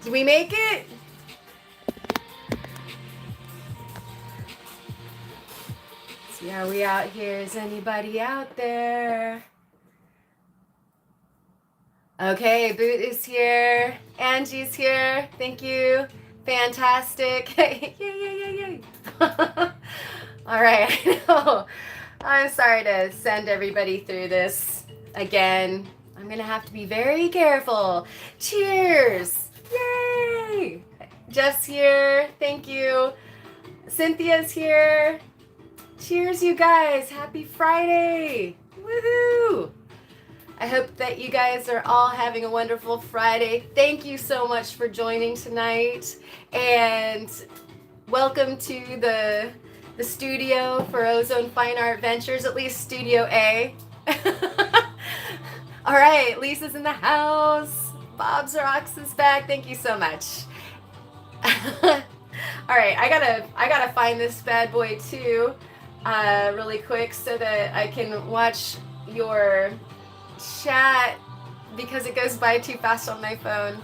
Did we make it? See, are we out here? Is anybody out there? Okay, Boot is here. Angie's here. Thank you. Fantastic. Yay, yay, yay, yay. All right, I know. I'm sorry to send everybody through this again. I'm going to have to be very careful. Cheers. Yay. Jeff's here. Thank you. Cynthia's here. Cheers, you guys. Happy Friday. Woohoo. I hope that you guys are all having a wonderful Friday. Thank you so much for joining tonight. And welcome to the studio for Ozone Fine Art Ventures, at least Studio A. All right, Lisa's in the house. Bob's Rocks is back. Thank you so much. All right, I gotta find this bad boy too, really quick so that I can watch your chat because it goes by too fast on my phone.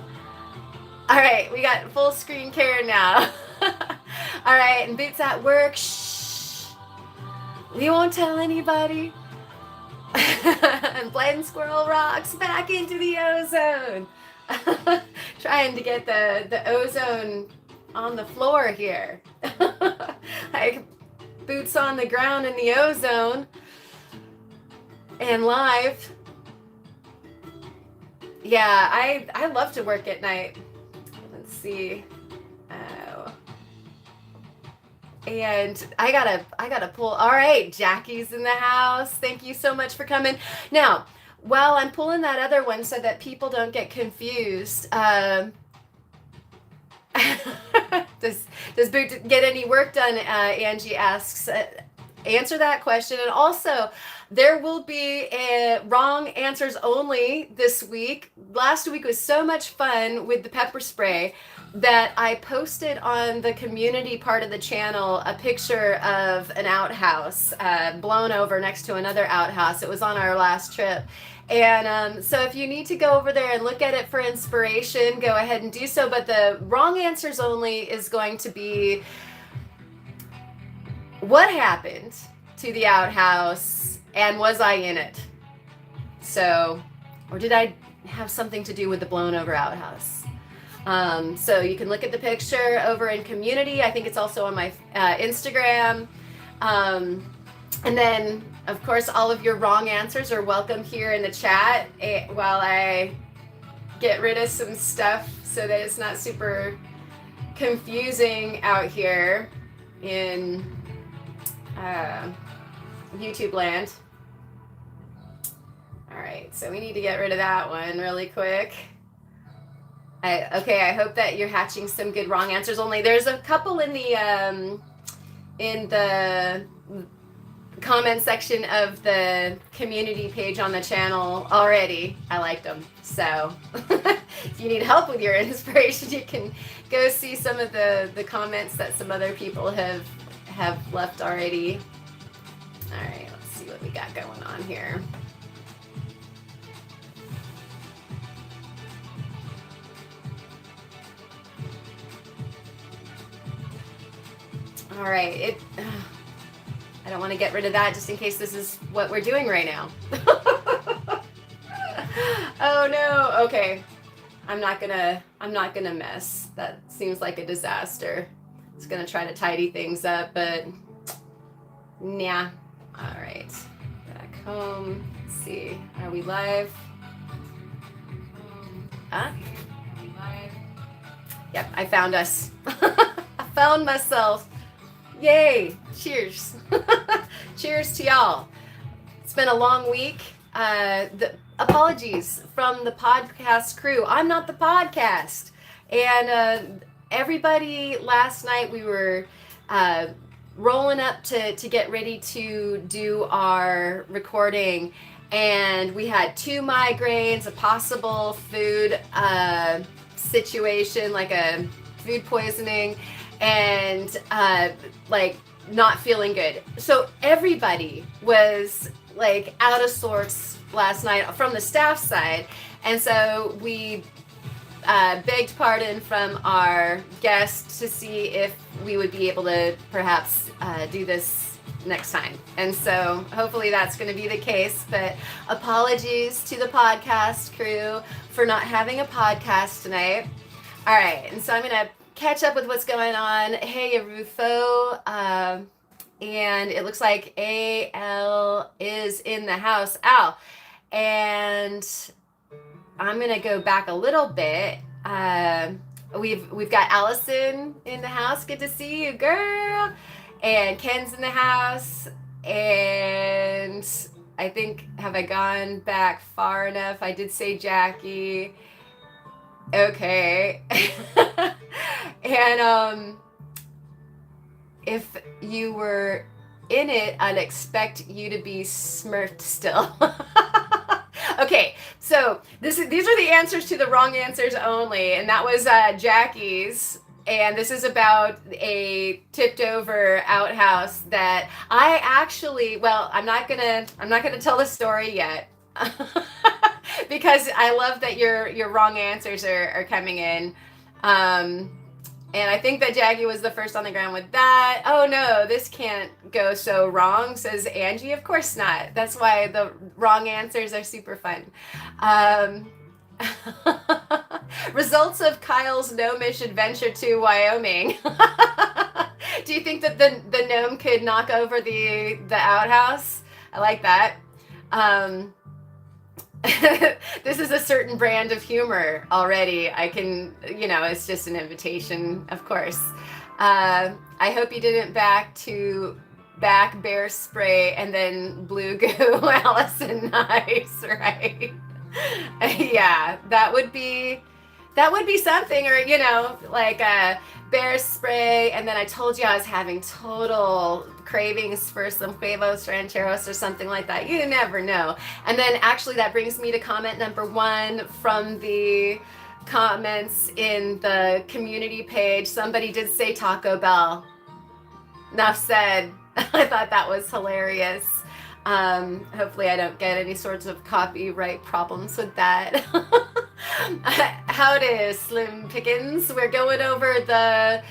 All right, we got full screen care now. All right, and Boots at work. Shh. We won't tell anybody. And Blind Squirrel Rocks back into the ozone. Trying to get the ozone on the floor here. Like boots on the ground in the ozone and live. Yeah, I love to work at night. Let's see. Oh. And I gotta pull. All right, Jackie's in the house. Thank you so much for coming. Now, while I'm pulling that other one so that people don't get confused, does Boot get any work done? Angie asks. Answer that question. And also, there will be wrong answers only this week. Last week was so much fun with the pepper spray that I posted on the community part of the channel a picture of an outhouse blown over next to another outhouse. It was on our last trip. And so if you need to go over there and look at it for inspiration, go ahead and do so. But the wrong answers only is going to be what happened to the outhouse and was I in it? So, or did I have something to do with the blown over outhouse? So you can look at the picture over in community. I think it's also on my Instagram. And then, of course, all of your wrong answers are welcome here in the chat while I get rid of some stuff so that it's not super confusing out here in YouTube land. All right, so we need to get rid of that one really quick. Okay, I hope that you're hatching some good wrong answers only. There's a couple in the comment section of the community page on the channel already. I liked them. So if you need help with your inspiration, you can go see some of the comments that some other people have left already. All right, let's see what we got going on here. All right, I don't want to get rid of that just in case this is what we're doing right now. Oh no, okay. I'm not gonna mess. That seems like a disaster. It's gonna try to tidy things up, but nah. All right, back home. Let's see, are we live? Huh? Are we live? Yep, I found us. I found myself. Yay! Cheers! Cheers to y'all. It's been a long week. Apologies from the podcast crew. I'm not the podcast. And everybody last night we were rolling up to get ready to do our recording, and we had 2 migraines, a possible food situation, like a food poisoning, and like not feeling good. So everybody was like out of sorts last night from the staff side, and so we begged pardon from our guest to see if we would be able to perhaps do this next time. And so hopefully that's going to be the case. But apologies to the podcast crew for not having a podcast tonight. All right. And so I'm going to catch up with what's going on. Hey, Rufo. And it looks like AL is in the house. Al. And I'm gonna go back a little bit. We've got Allison in the house. Good to see you, girl. And Ken's in the house. And I think, have I gone back far enough? I did say Jackie. Okay. And if you were in it, I'd expect you to be smirked still. Okay, so these are the answers to the wrong answers only, and that was Jackie's. And this is about a tipped over outhouse that I actually, well, I'm not gonna tell the story yet. Because I love that your wrong answers are coming in. And I think that Jackie was the first on the ground with that. Oh no, this can't go so wrong, says Angie. Of course not. That's why the wrong answers are super fun. Results of Kyle's gnomish adventure to Wyoming. Do you think that the gnome could knock over the outhouse? I like that. This is a certain brand of humor already. I can, it's just an invitation, of course. I hope you didn't back bear spray and then blue goo, Allison. Nice, right? Yeah, that would be something, or like a bear spray, and then I told you I was having total cravings for some huevos rancheros or something like that. You never know. And then actually that brings me to comment number 1 from the comments in the community page. Somebody did say Taco Bell. Enough said. I thought that was hilarious. Hopefully I don't get any sorts of copyright problems with that. Howdy, Slim Pickens. We're going over the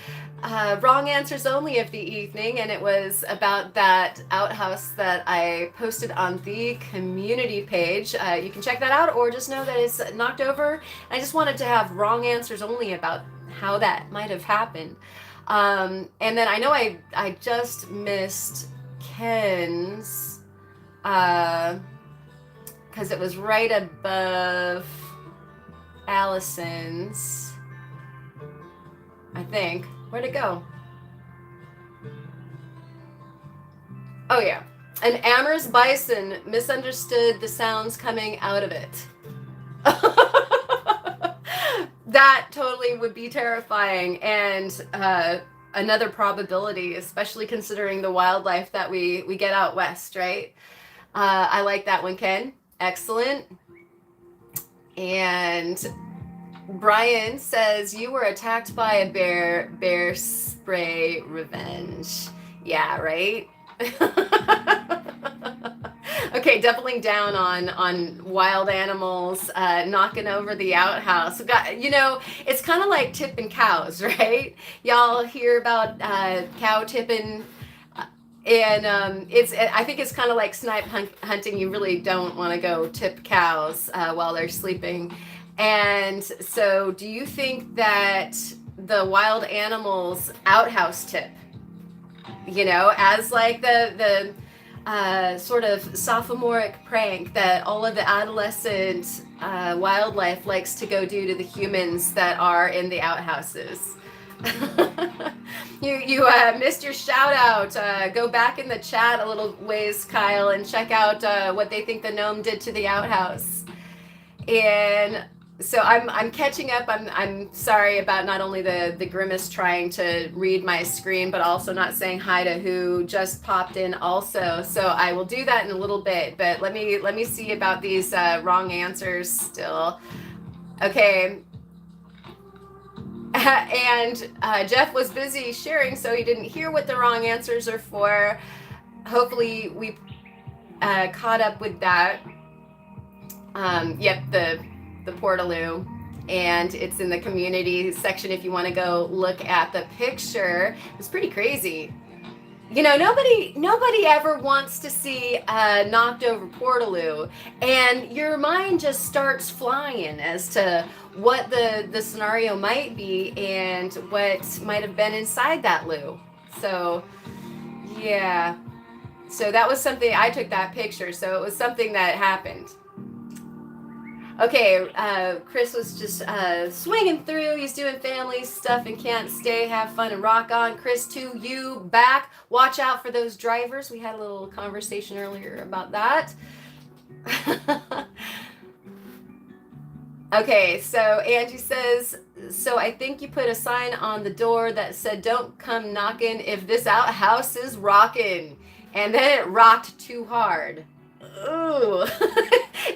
wrong answers only of the evening, and it was about that outhouse that I posted on the community page. You can check that out, or just know that it's knocked over. I just wanted to have wrong answers only about how that might have happened. And then I know I just missed Ken's, because it was right above Allison's, I think. Where'd it go? Oh yeah. An amorous bison misunderstood the sounds coming out of it. That totally would be terrifying, and another probability, especially considering the wildlife that we get out west, right? I like that one, Ken. Excellent. And Brian says, you were attacked by a bear spray revenge. Yeah, right? Okay, doubling down on wild animals knocking over the outhouse. It's kind of like tipping cows, right? Y'all hear about cow tipping, and I think it's kind of like snipe hunting. You really don't want to go tip cows while they're sleeping. And so do you think that the wild animals outhouse tip, as like the sort of sophomoric prank that all of the adolescent wildlife likes to go do to the humans that are in the outhouses? You missed your shout out. Go back in the chat a little ways, Kyle, and check out what they think the gnome did to the outhouse. And so I'm catching up. I'm sorry about not only the grimace trying to read my screen, but also not saying hi to who just popped in also. So I will do that in a little bit, but let me see about these wrong answers still. Okay. And Jeff was busy sharing, so he didn't hear what the wrong answers are for. Hopefully we caught up with that. Yep, the Portaloo. and it's in the community section if you want to go look at the picture. It's pretty crazy. You know, nobody ever wants to see a knocked over portaloo, and your mind just starts flying as to what the scenario might be and what might have been inside that loo. So yeah, so that was something, I took that picture, so it was something that happened. Okay, Chris was just swinging through. He's doing family stuff and can't stay. Have fun and rock on. Chris, to you back. Watch out for those drivers. We had a little conversation earlier about that. Okay, so Angie says, so I think you put a sign on the door that said, don't come knocking if this outhouse is rocking. And then it rocked too hard. Ooh.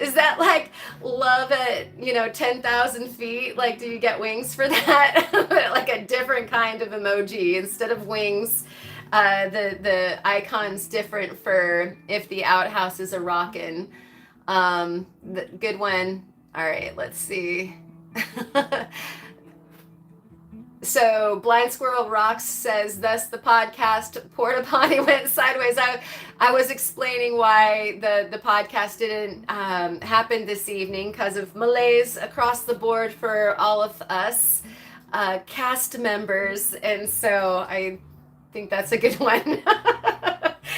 Is that like love at 10,000 feet? Like, do you get wings for that? Like a different kind of emoji instead of wings. The icon's different for if the outhouse is a rockin'. Good one. All right, let's see. So Blind Squirrel Rocks says, thus the podcast Porta Potty went sideways. I was explaining why the podcast didn't happen this evening because of malaise across the board for all of us cast members. And so I think that's a good one.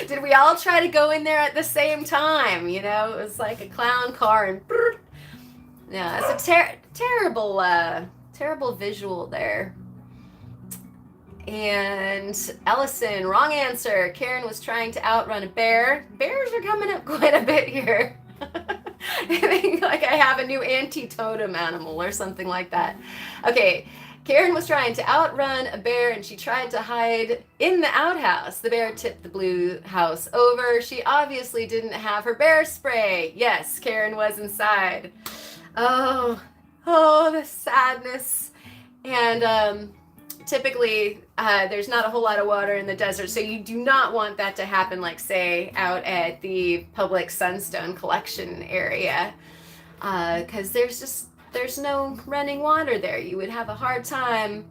Did we all try to go in there at the same time? It was like a clown car and yeah, it's a terrible visual there. And Ellison, wrong answer. Karen was trying to outrun a bear. Bears are coming up quite a bit here. I think like I have a new anti-totem animal or something like that. Okay, Karen was trying to outrun a bear and she tried to hide in the outhouse. The bear tipped the blue house over. She obviously didn't have her bear spray. Yes, Karen was inside. Oh, the sadness. And typically there's not a whole lot of water in the desert, so you do not want that to happen, like say out at the public Sunstone collection area, because there's no running water there. You would have a hard time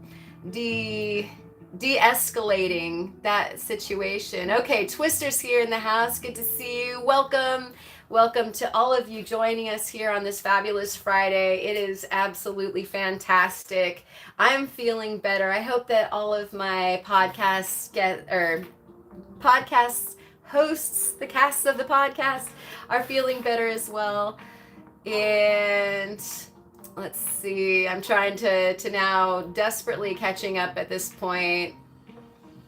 de-escalating that situation. Okay, Twister's here in the house. Good to see you. Welcome to all of you joining us here on this fabulous Friday. It is absolutely fantastic. I'm feeling better. I hope that all of my podcast hosts, the casts of the podcast, are feeling better as well. And let's see, I'm trying to now desperately catching up at this point.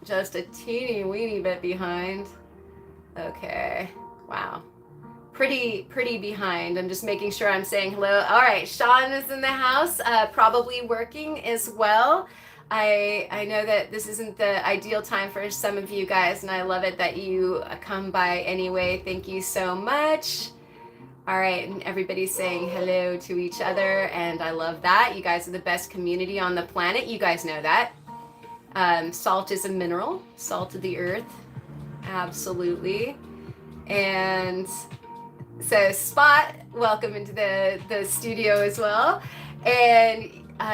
Just a teeny weeny bit behind. Okay, wow. Pretty behind. I'm just making sure I'm saying hello. All right, Sean is in the house, probably working as well. I know that this isn't the ideal time for some of you guys, and I love it that you come by anyway. Thank you so much. All right, and everybody's saying hello to each other, and I love that. You guys are the best community on the planet. You guys know that. Salt is a mineral, salt of the earth, absolutely. And so Spot, welcome into the studio as well. And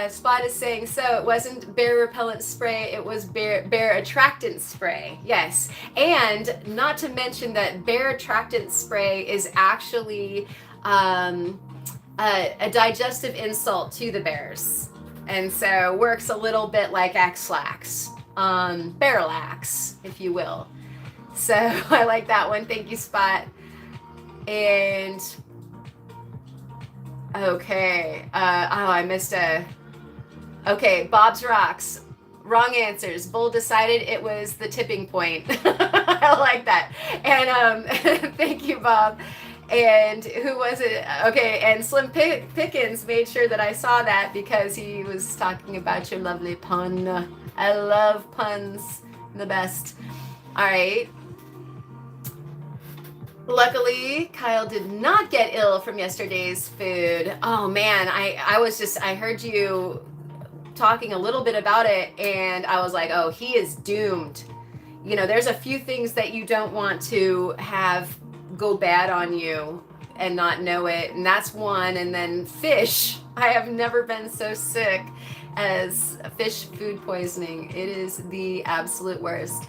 Spot is saying, so it wasn't bear repellent spray, it was bear attractant spray. Yes. And not to mention that bear attractant spray is actually a digestive insult to the bears. And so works a little bit like X-Lax, Bearlax, if you will. So I like that one. Thank you, Spot. And okay, I missed okay, Bob's Rocks, wrong answers. Bull decided it was the tipping point. I like that. And thank you, Bob. And who was it? Okay, and Slim Pickens made sure that I saw that because he was talking about your lovely pun. I love puns, the best. All right. Luckily, Kyle did not get ill from yesterday's food. Oh man, I heard you talking a little bit about it and I was like, oh, he is doomed. There's a few things that you don't want to have go bad on you and not know it. And that's one. And then fish. I have never been so sick as fish food poisoning. It is the absolute worst.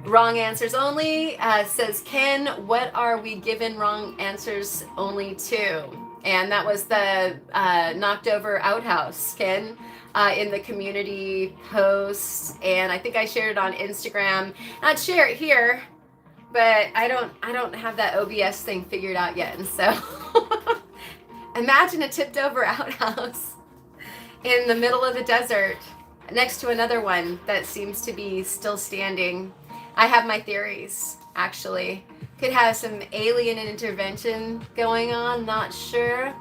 Wrong answers only, says Ken. What are we given wrong answers only to? And that was the knocked over outhouse, Ken, in the community post. And I think I shared it on Instagram. I'd share it here, but I don't have that OBS thing figured out yet. And so imagine a tipped over outhouse in the middle of the desert next to another one that seems to be still standing. I have my theories, actually. Could have some alien intervention going on, not sure.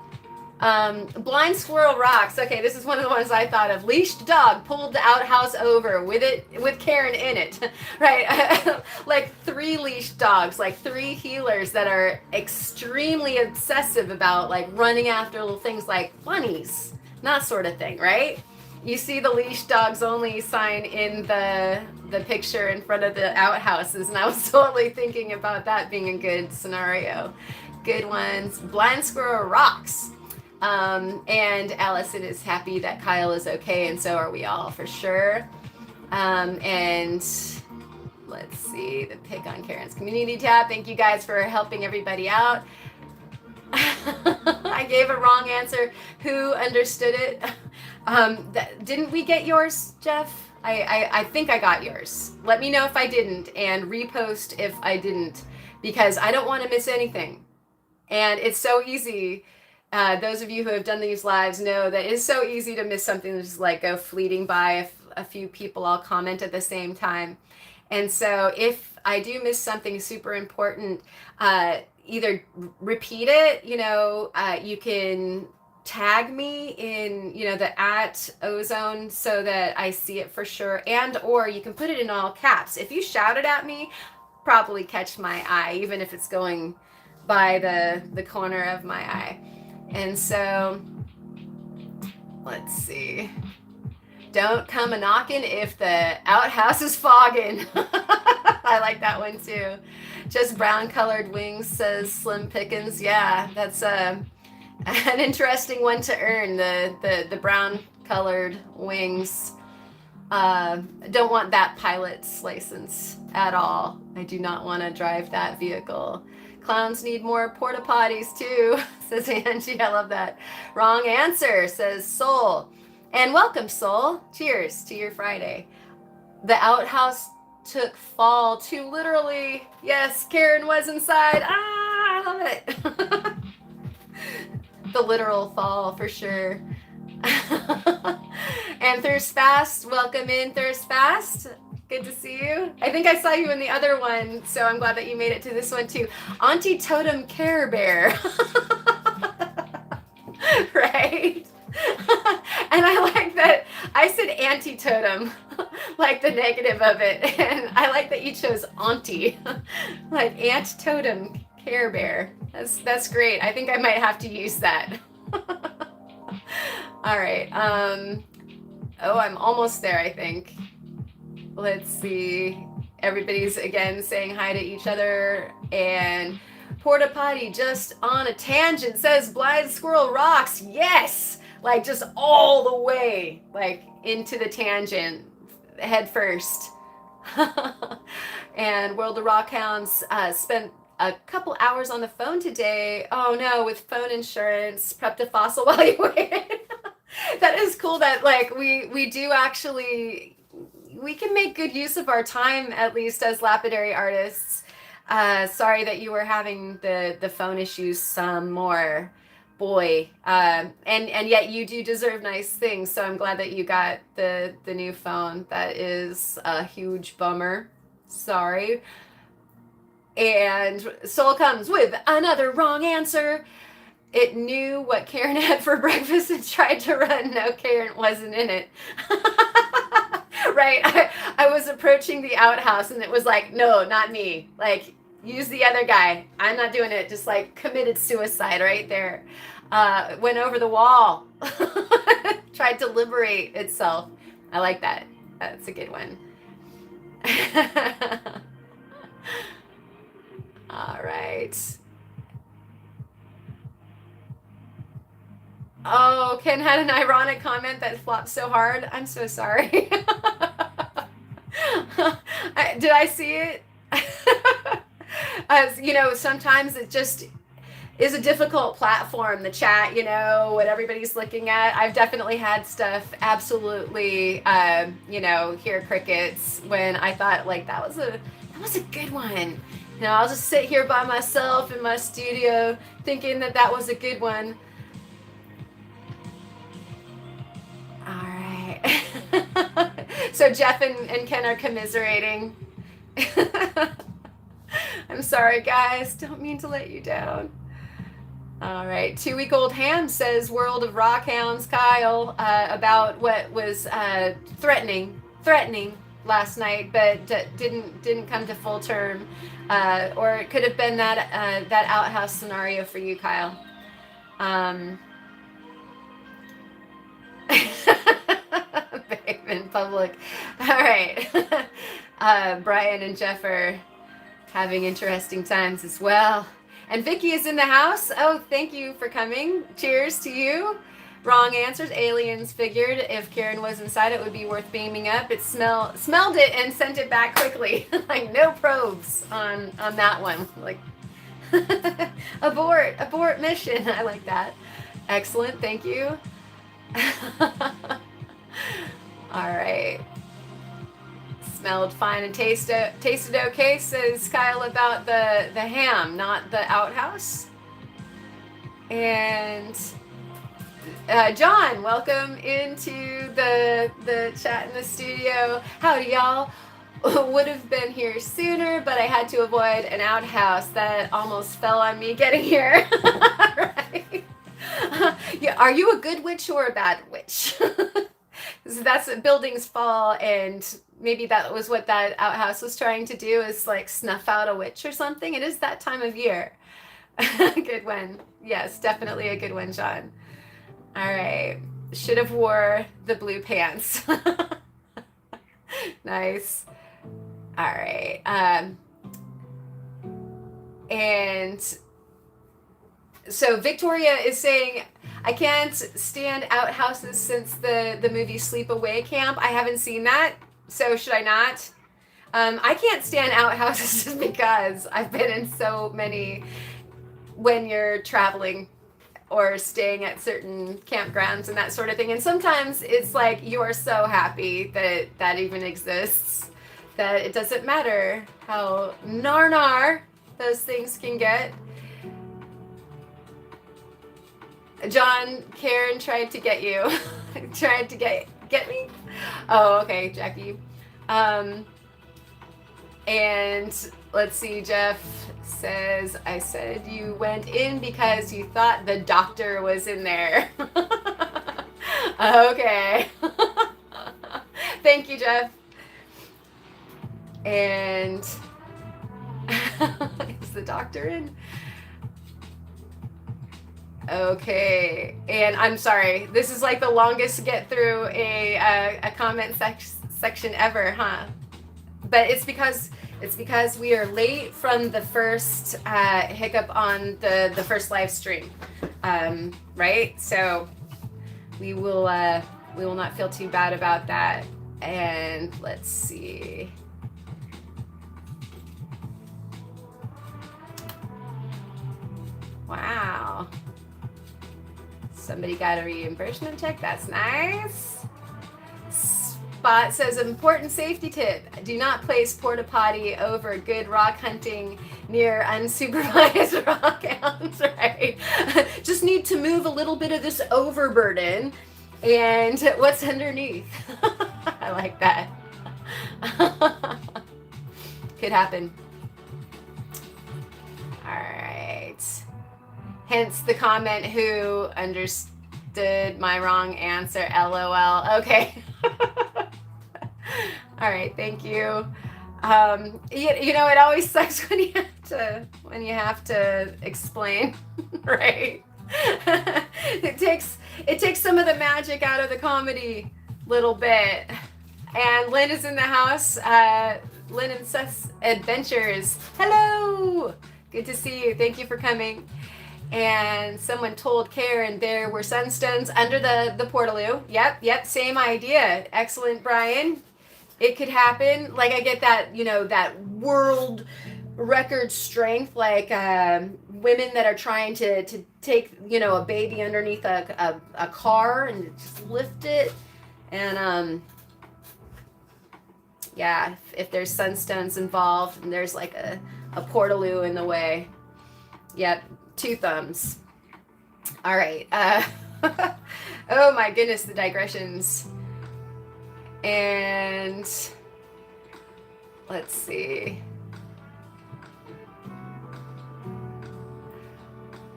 Blind squirrel rocks. Okay, this is one of the ones I thought of. Leashed dog pulled the outhouse over with Karen in it, right? Like 3 leashed dogs, like 3 healers that are extremely obsessive about like running after little things like bunnies, that sort of thing, right? You see the leash dogs only sign in the picture in front of the outhouses, and I was totally thinking about that being a good scenario. Good ones. Blind squirrel rocks. And Allison is happy that Kyle is okay, and so are we all for sure. And let's see, the pick on Karen's community tab. Thank you guys for helping everybody out. I gave a wrong answer. Who understood it? Didn't we get yours, Jeff? I think I got yours. Let me know if I didn't, and repost if I didn't, because I don't want to miss anything. And it's so easy. Those of you who have done these lives know that it's so easy to miss something that's just like go fleeting by if a few people all comment at the same time. And so if I do miss something super important, either repeat it, you can tag me in, the @ozone so that I see it for sure. And, or you can put it in all caps. If you shout it at me, probably catch my eye, even if it's going by the corner of my eye. And so, let's see. Don't come a knocking if the outhouse is fogging. I like that one too. Just brown colored wings, says Slim Pickens. Yeah, that's an interesting one to earn, the brown colored wings. Don't want that pilot's license at all. I do not want to drive that vehicle. Clowns need more porta potties too, says Angie. I love that. Wrong answer, says Soul. And welcome, Soul. Cheers to your Friday. The outhouse took fall too literally. Yes, Karen was inside. I love it. The literal fall for sure. And Thirst Fast, welcome in, Thirst Fast. Good to see you. I think I saw you in the other one, so I'm glad that you made it to this one too. Auntie Totem Care Bear. Right? And I like that I said anti-totem, like the negative of it. And I like that you chose auntie, like Aunt Totem Care Bear. That's great. I think I might have to use that. All right. Oh, I'm almost there, I think. Let's see. Everybody's again saying hi to each other. And Porta Potty just on a tangent says Blind Squirrel rocks. Yes! Like just all the way, like into the tangent, head first. And World of Rockhounds spent a couple hours on the phone today. Oh no, with phone insurance. Prepped a fossil while you waited. That is cool that like we do actually, we can make good use of our time, at least as lapidary artists. Sorry that you were having the phone issues some more. Boy, and yet you do deserve nice things, so I'm glad that you got the new phone. That is a huge bummer. Sorry. And Soul comes with another wrong answer. It knew what Karen had for breakfast and tried to run. No, Karen wasn't in it. Right? I was approaching the outhouse and it was like, no, not me. Like, use the other guy. I'm not doing it. Just like committed suicide right there. Went over the wall. Tried to liberate itself. I like that. That's a good one. All right. Oh, Ken had an ironic comment that flopped so hard. I'm so sorry. Did I see it? As you know, sometimes it just is a difficult platform, the chat, what everybody's looking at. I've definitely had stuff absolutely, hear crickets when I thought like that was a good one. I'll just sit here by myself in my studio thinking that was a good one. All right. So Jeff and Ken are commiserating. I'm sorry, guys. Don't mean to let you down. All right. 2-week-old Ham says World of Rockhounds, Kyle, about what was threatening last night, but didn't come to full term. Or it could have been that outhouse scenario for you, Kyle. Babe in public. All right. Brian and Jeff are having interesting times as well. And Vicky is in the house. Oh, thank you for coming. Cheers to you. Wrong answers. Aliens figured if Karen was inside, it would be worth beaming up. It smelled it and sent it back quickly. Like no probes on that one. Like abort mission. I like that. Excellent. Thank you. All right. Smelled fine and tasted okay, says Kyle about the ham, not the outhouse. And John, welcome into the chat in the studio. Howdy, y'all. Would have been here sooner, but I had to avoid an outhouse that almost fell on me getting here. Right? Yeah, are you a good witch or a bad witch? That's buildings fall, and maybe that was what that outhouse was trying to do, is like snuff out a witch or something. It is that time of year. Good one. Yes, definitely a good one, John. All right. Should have wore the blue pants. Nice. All right. And so Victoria is saying, I can't stand outhouses since the movie Sleepaway Camp. I haven't seen that, so should I not? I can't stand outhouses just because I've been in so many when you're traveling or staying at certain campgrounds and that sort of thing. And sometimes it's like you're so happy that even exists that it doesn't matter how nar those things can get. John, Karen tried to get you. Tried to get me? Oh, okay, Jackie. And let's see, Jeff says, I said you went in because you thought the doctor was in there. Okay. Thank you, Jeff. And is the doctor in? Okay, and I'm sorry. This is like the longest get through a comment section ever, huh? But it's because we are late from the first hiccup on the first live stream, right? So we will not feel too bad about that. And let's see. Wow. Somebody got a reimbursement check. That's nice. Spot says, important safety tip. Do not place porta potty over good rock hunting near unsupervised rock hounds, right? Just need to move a little bit of this overburden and what's underneath. I like that. Could happen. All right. Hence the comment, who understood my wrong answer, LOL. Okay. All right, thank you. It always sucks when you have to explain, right? It takes some of the magic out of the comedy, little bit. And Lynn is in the house. Lynn and Seth's Adventures. Hello. Good to see you. Thank you for coming. and someone told Karen there were sunstones under the portaloo. Yep, same idea. Excellent, Brian. It could happen. Like I get that, that world record strength, like women that are trying to take, a baby underneath a car and just lift it. And yeah, if there's sunstones involved and there's like a portaloo in the way. Yep, 2 thumbs. All right. Oh my goodness, the digressions. And let's see.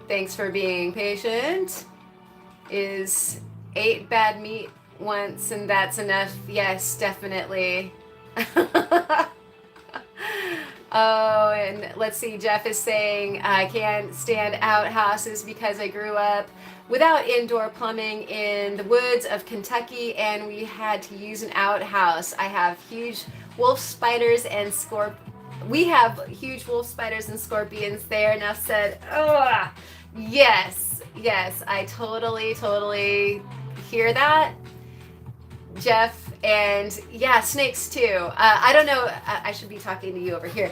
Thanks for being patient. Is 8 bad meat once and that's enough? Yes, definitely. Oh, and let's see, Jeff is saying, I can't stand outhouses because I grew up without indoor plumbing in the woods of Kentucky and we had to use an outhouse. I have huge wolf spiders and we have huge wolf spiders and scorpions there. Enough said. Oh, yes, I totally hear that, Jeff. And yeah, snakes too. I don't know. I should be talking to you over here.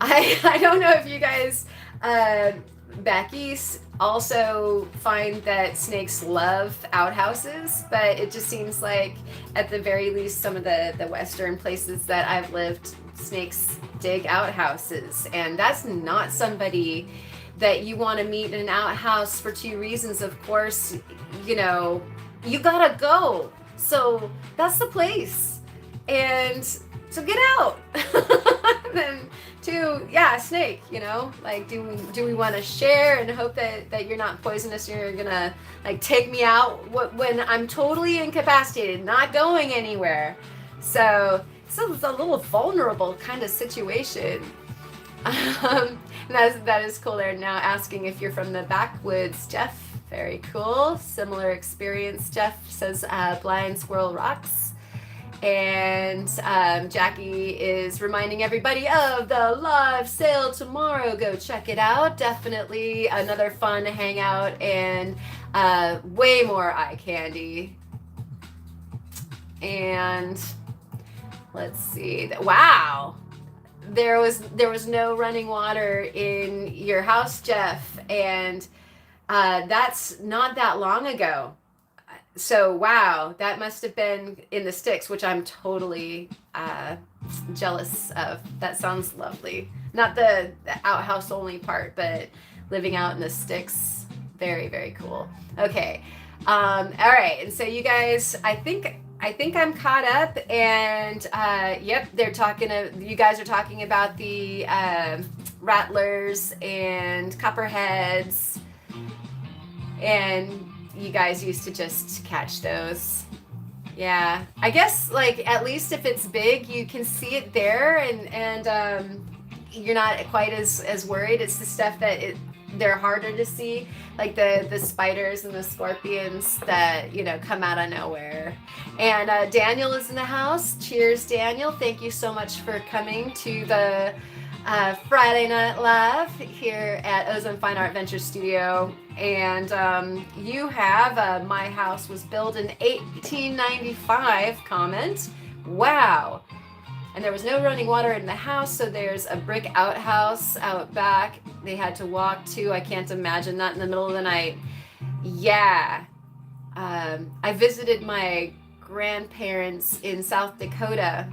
I don't know if you guys back east also find that snakes love outhouses, but it just seems like at the very least some of the western places that I've lived, snakes dig outhouses. And that's not somebody that you want to meet in an outhouse for 2 reasons. Of course, you gotta go. So that's the place. And so get out. Then 2, yeah, snake, like do we want to share and hope that you're not poisonous and you're gonna like take me out when I'm totally incapacitated, not going anywhere. So it's a little vulnerable kind of situation. That is cool. They're now asking if you're from the backwoods, Jeff. Very cool. Similar experience, Jeff says. Blind Squirrel Rocks. And Jackie is reminding everybody of the live sale tomorrow. Go check it out. Definitely another fun hangout and way more eye candy. And let's see. Wow. There was no running water in your house, Jeff, and that's not that long ago. So wow, that must have been in the sticks, which I'm totally jealous of. That sounds lovely. Not the outhouse only part, but living out in the sticks, very, very cool. Okay, all right, and so you guys, I think I'm caught up, and yep, you guys are talking about the rattlers and copperheads, and you guys used to just catch those. Yeah, I guess like at least if it's big, you can see it there, and you're not quite as worried. It's the stuff that they're harder to see, like the spiders and the scorpions that come out of nowhere. And Daniel is in the house. Cheers, Daniel. Thank you so much for coming to the Friday Night Live here at Ozone Fine Art Venture Studio. And you have my house was built in 1895 comment. Wow. And there was no running water in the house, so there's a brick outhouse out back they had to walk to. I can't imagine that in the middle of the night. Yeah. I visited my grandparents in South Dakota,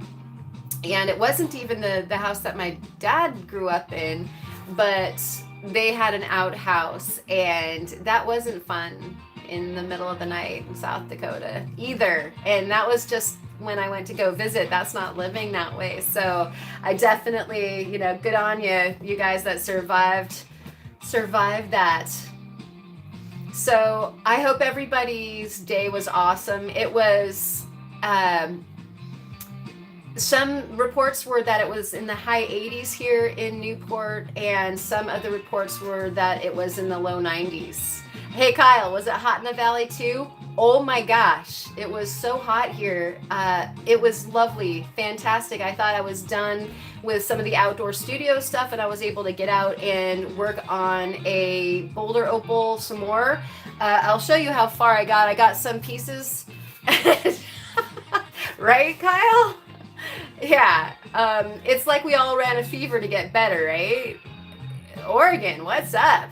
and it wasn't even the house that my dad grew up in, but they had an outhouse, and that wasn't fun in the middle of the night in South Dakota either. And that was just when I went to go visit. That's not living that way. So I definitely, good on you guys that survived that. So I hope everybody's day was awesome. It was, some reports were that it was in the high 80s here in Newport, and some of the reports were that it was in the low 90s. Hey Kyle, was it hot in the valley too? Oh my gosh, it was so hot here. It was lovely, fantastic. I thought I was done with some of the outdoor studio stuff and I was able to get out and work on a boulder opal some more. I'll show you how far I got. I got some pieces. Right, Kyle? Yeah. It's like we all ran a fever to get better, right? Oregon, what's up?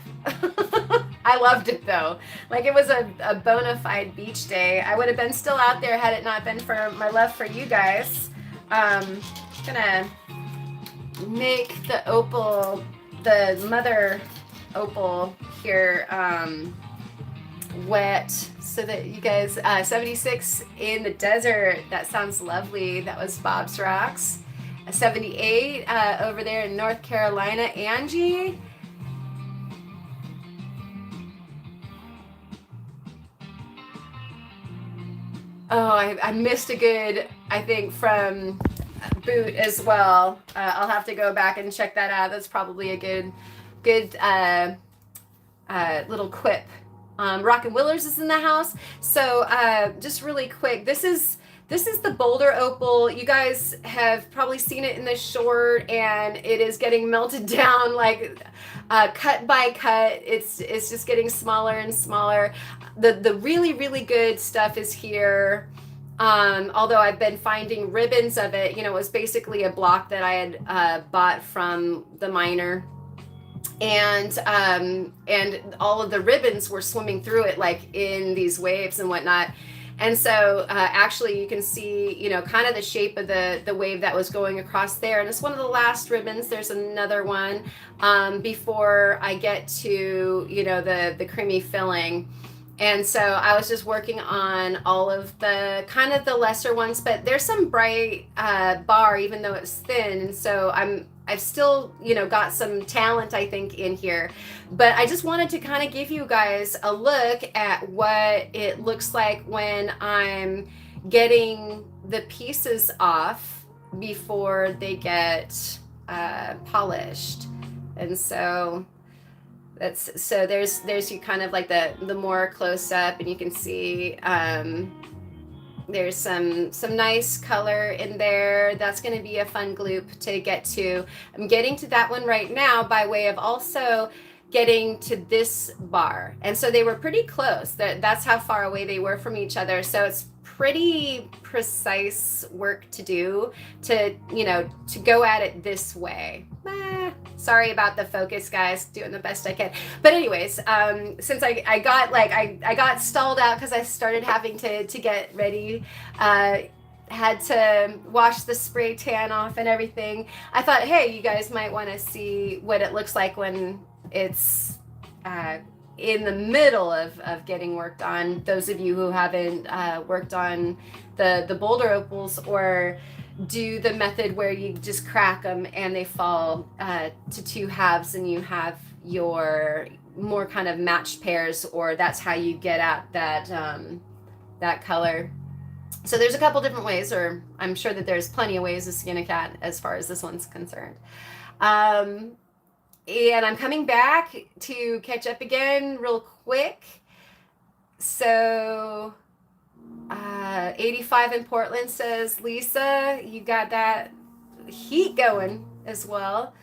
I loved it though. Like it was a bona fide beach day. I would have been still out there had it not been for my love for you guys. Gonna make the opal, the mother opal here, wet so that you guys, 76 in the desert. That sounds lovely. That was Bob's Rocks. 78 over there in North Carolina. Angie. Oh, I missed a good, I think, from Boot as well. I'll have to go back and check that out. That's probably a good little quip. Rockin' Willers is in the house. So just really quick, this is the boulder opal. You guys have probably seen it in the short, and it is getting melted down like cut by cut. It's just getting smaller and smaller. The really, really good stuff is here. Although I've been finding ribbons of it. You know, it was basically a block that I had bought from the miner. And all of the ribbons were swimming through it like in these waves and whatnot. And so actually you can see, you know, kind of the shape of the wave that was going across there. And it's one of the last ribbons. There's another one before I get to, you know, the creamy filling. And so I was just working on all of the kind of the lesser ones, but there's some bright bar, even though it's thin. And so I've still, you know, got some talent, I think, in here. But I just wanted to kind of give you guys a look at what it looks like when I'm getting the pieces off before they get polished. And so there's you kind of like the more close up, and you can see there's some nice color in there. That's going to be a fun gloop to get to. I'm getting to that one right now by way of also getting to this bar. And so they were pretty close. That's how far away they were from each other. So it's pretty precise work to do to, you know, to go at it this way. Sorry about the focus, guys, doing the best I can. But anyways, since I got stalled out because I started having to get ready, had to wash the spray tan off and everything. I thought, hey, you guys might want to see what it looks like when it's in the middle of getting worked on. Those of you who haven't worked on the boulder opals or do the method where you just crack them and they fall to two halves and you have your more kind of matched pairs, or that's how you get at that color. So there's a couple different ways, or I'm sure that there's plenty of ways to skin a cat as far as this one's concerned. And I'm coming back to catch up again real quick. So 85 in Portland, says Lisa. You got that heat going as well.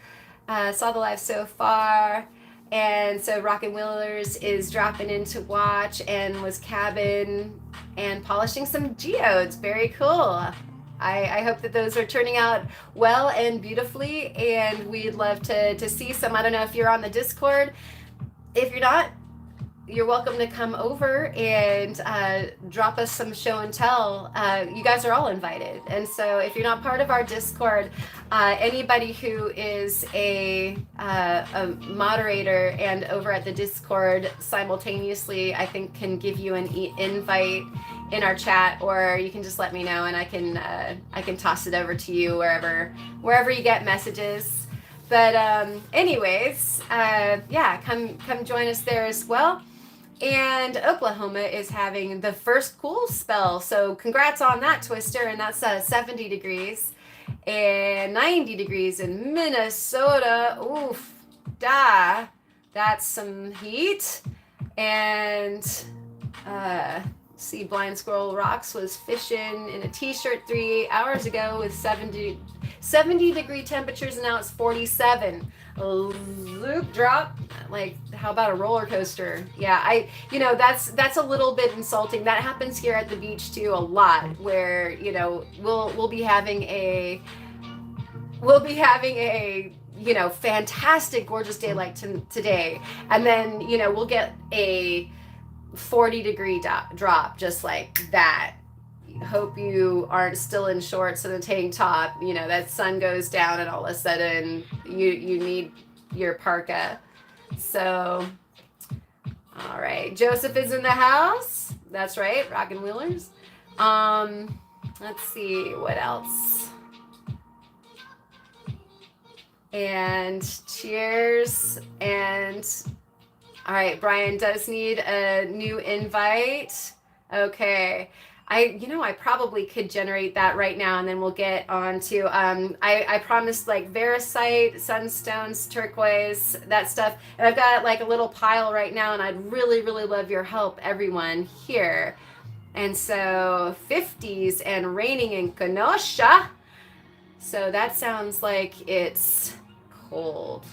Saw the live so far. And so Rockin' Willers is dropping in to watch and was cabin and polishing some geodes. Very cool. I hope that those are turning out well and beautifully, and we'd love to see some. I don't know if you're on the Discord. If you're not, you're welcome to come over and drop us some show and tell. You guys are all invited. And so if you're not part of our Discord, anybody who is a moderator and over at the Discord simultaneously, I think can give you an invite in our chat, or you can just let me know and I can toss it over to you wherever you get messages. But anyways, yeah, come join us there as well. And Oklahoma is having the first cool spell, so congrats on that, Twister. And that's 70 degrees and 90 degrees in Minnesota. Oof, that's some heat. And See, Blind Squirrel Rocks was fishing in a t-shirt 3 hours ago with 70 degree temperatures, and now it's 47. Loop drop. Like, how about a roller coaster? Yeah, that's a little bit insulting. That happens here at the beach too a lot, where we'll be having a fantastic gorgeous day like today, and then we'll get a 40-degree drop just like that. Hope you aren't still in shorts and a tank top. That sun goes down and all of a sudden you need your parka. So, all right, Joseph is in the house. That's right, Rockin' Wheelers. Let's see what else. And cheers. And all right, Brian does need a new invite. Okay. I probably could generate that right now, and then we'll get on to, I promised like Variscite, Sunstones, Turquoise, that stuff. And I've got like a little pile right now, and I'd really, really love your help, everyone here. And so 50s and raining in Kenosha. So that sounds like it's cold.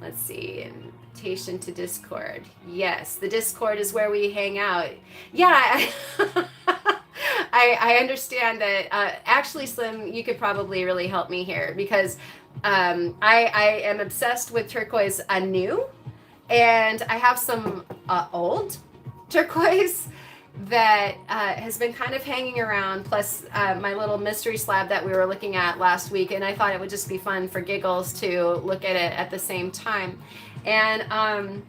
Let's see. Invitation to Discord. Yes, the Discord is where we hang out. Yeah, I understand that. Actually, Slim, you could probably really help me here, because I am obsessed with Turquoise anew, and I have some old Turquoise that has been kind of hanging around, plus my little mystery slab that we were looking at last week, and I thought it would just be fun for giggles to look at it at the same time. And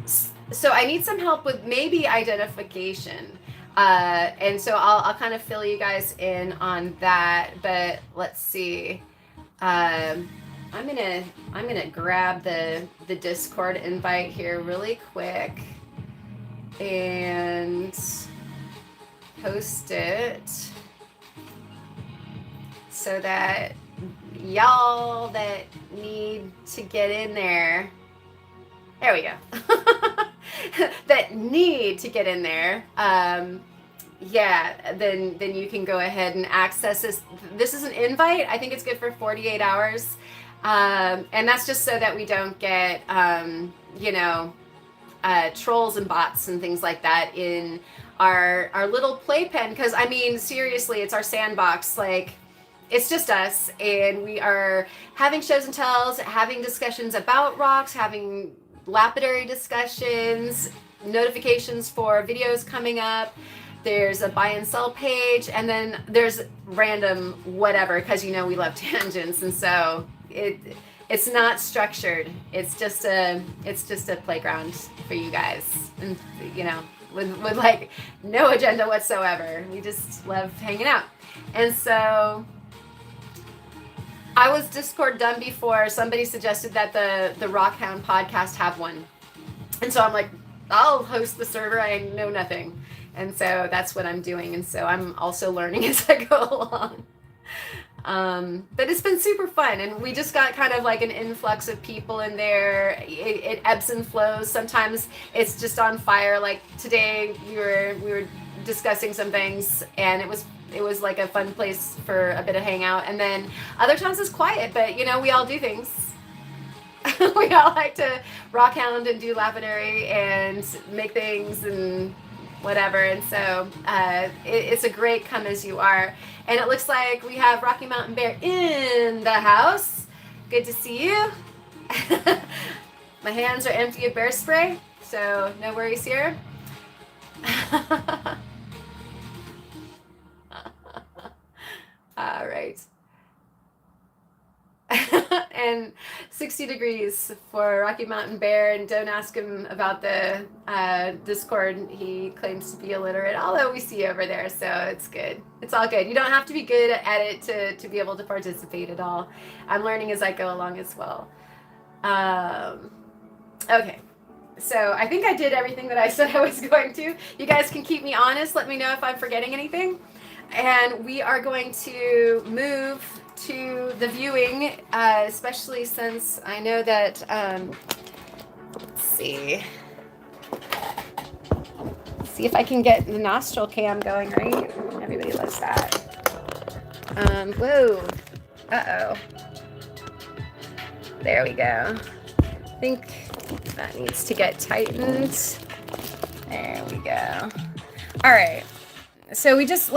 so I need some help with maybe identification, and so I'll kind of fill you guys in on that. But let's see. I'm gonna grab the Discord invite here really quick and post it so that y'all that need to get in there we go that need to get in there, then you can go ahead and access this is an invite. I think it's good for 48 hours, and that's just so that we don't get trolls and bots and things like that in our little playpen, because I mean, seriously, it's our sandbox. Like, it's just us, and we are having shows and tells, having discussions about rocks, having lapidary discussions, notifications for videos coming up. There's a buy and sell page, and then there's random whatever, because we love tangents, and so it's not structured. It's just a playground for you guys, and with like no agenda whatsoever. We just love hanging out. And so I was Discord done before. Somebody suggested that the Rockhound podcast have one. And so I'm like, I'll host the server. I know nothing. And so that's what I'm doing. And so I'm also learning as I go along. But it's been super fun. And we just got kind of like an influx of people in there. It ebbs and flows. Sometimes it's just on fire. Like today we were discussing some things, and it was like a fun place for a bit of hangout. And then other times it's quiet, but we all do things. We all like to rockhound and do lapidary and make things and whatever. And so it's a great come as you are. And it looks like we have Rocky Mountain Bear in the house. Good to see you. My hands are empty of bear spray, so no worries here. All right. And 60 degrees for Rocky Mountain Bear, and don't ask him about the Discord. He claims to be illiterate, although we see over there, so it's good. It's all good. You don't have to be good at it to be able to participate at all. I'm learning as I go along as well. Okay. So I think I did everything that I said I was going to. You guys can keep me honest. Let me know if I'm forgetting anything. And we are going to move to the viewing, especially since I know that, let's see. See if I can get the nostril cam going, right? Everybody loves that. Whoa. Uh-oh. There we go. I think that needs to get tightened. There we go. All right. So we just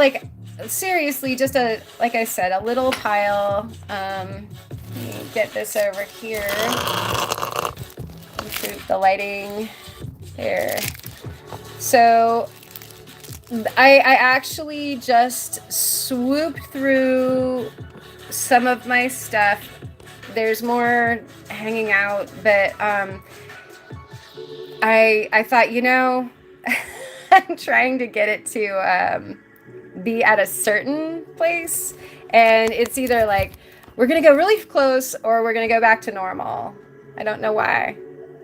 seriously, just like I said, a little pile. Let me get this over here. Improve the lighting. There. So I actually just swooped through some of my stuff. There's more hanging out, but I thought, I'm trying to get it to be at a certain place, and it's either like we're gonna go really close or we're gonna go back to normal. I don't know why.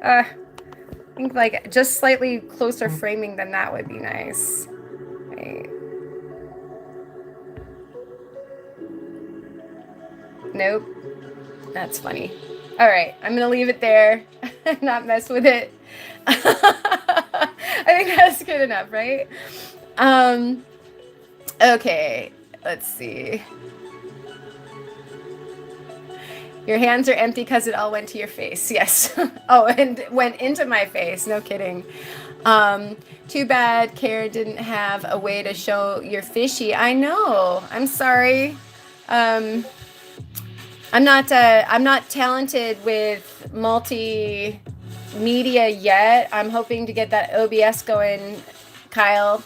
I think like just slightly closer framing than that would be nice. Wait. Nope. That's funny. All right, I'm gonna leave it there, not mess with it. I think that's good enough, right? Okay, let's see. Your hands are empty because it all went to your face. Yes. Oh, and went into my face. No kidding. Too bad Kara didn't have a way to show your fishy. I know. I'm sorry. I'm not talented with multimedia yet. I'm hoping to get that OBS going, Kyle.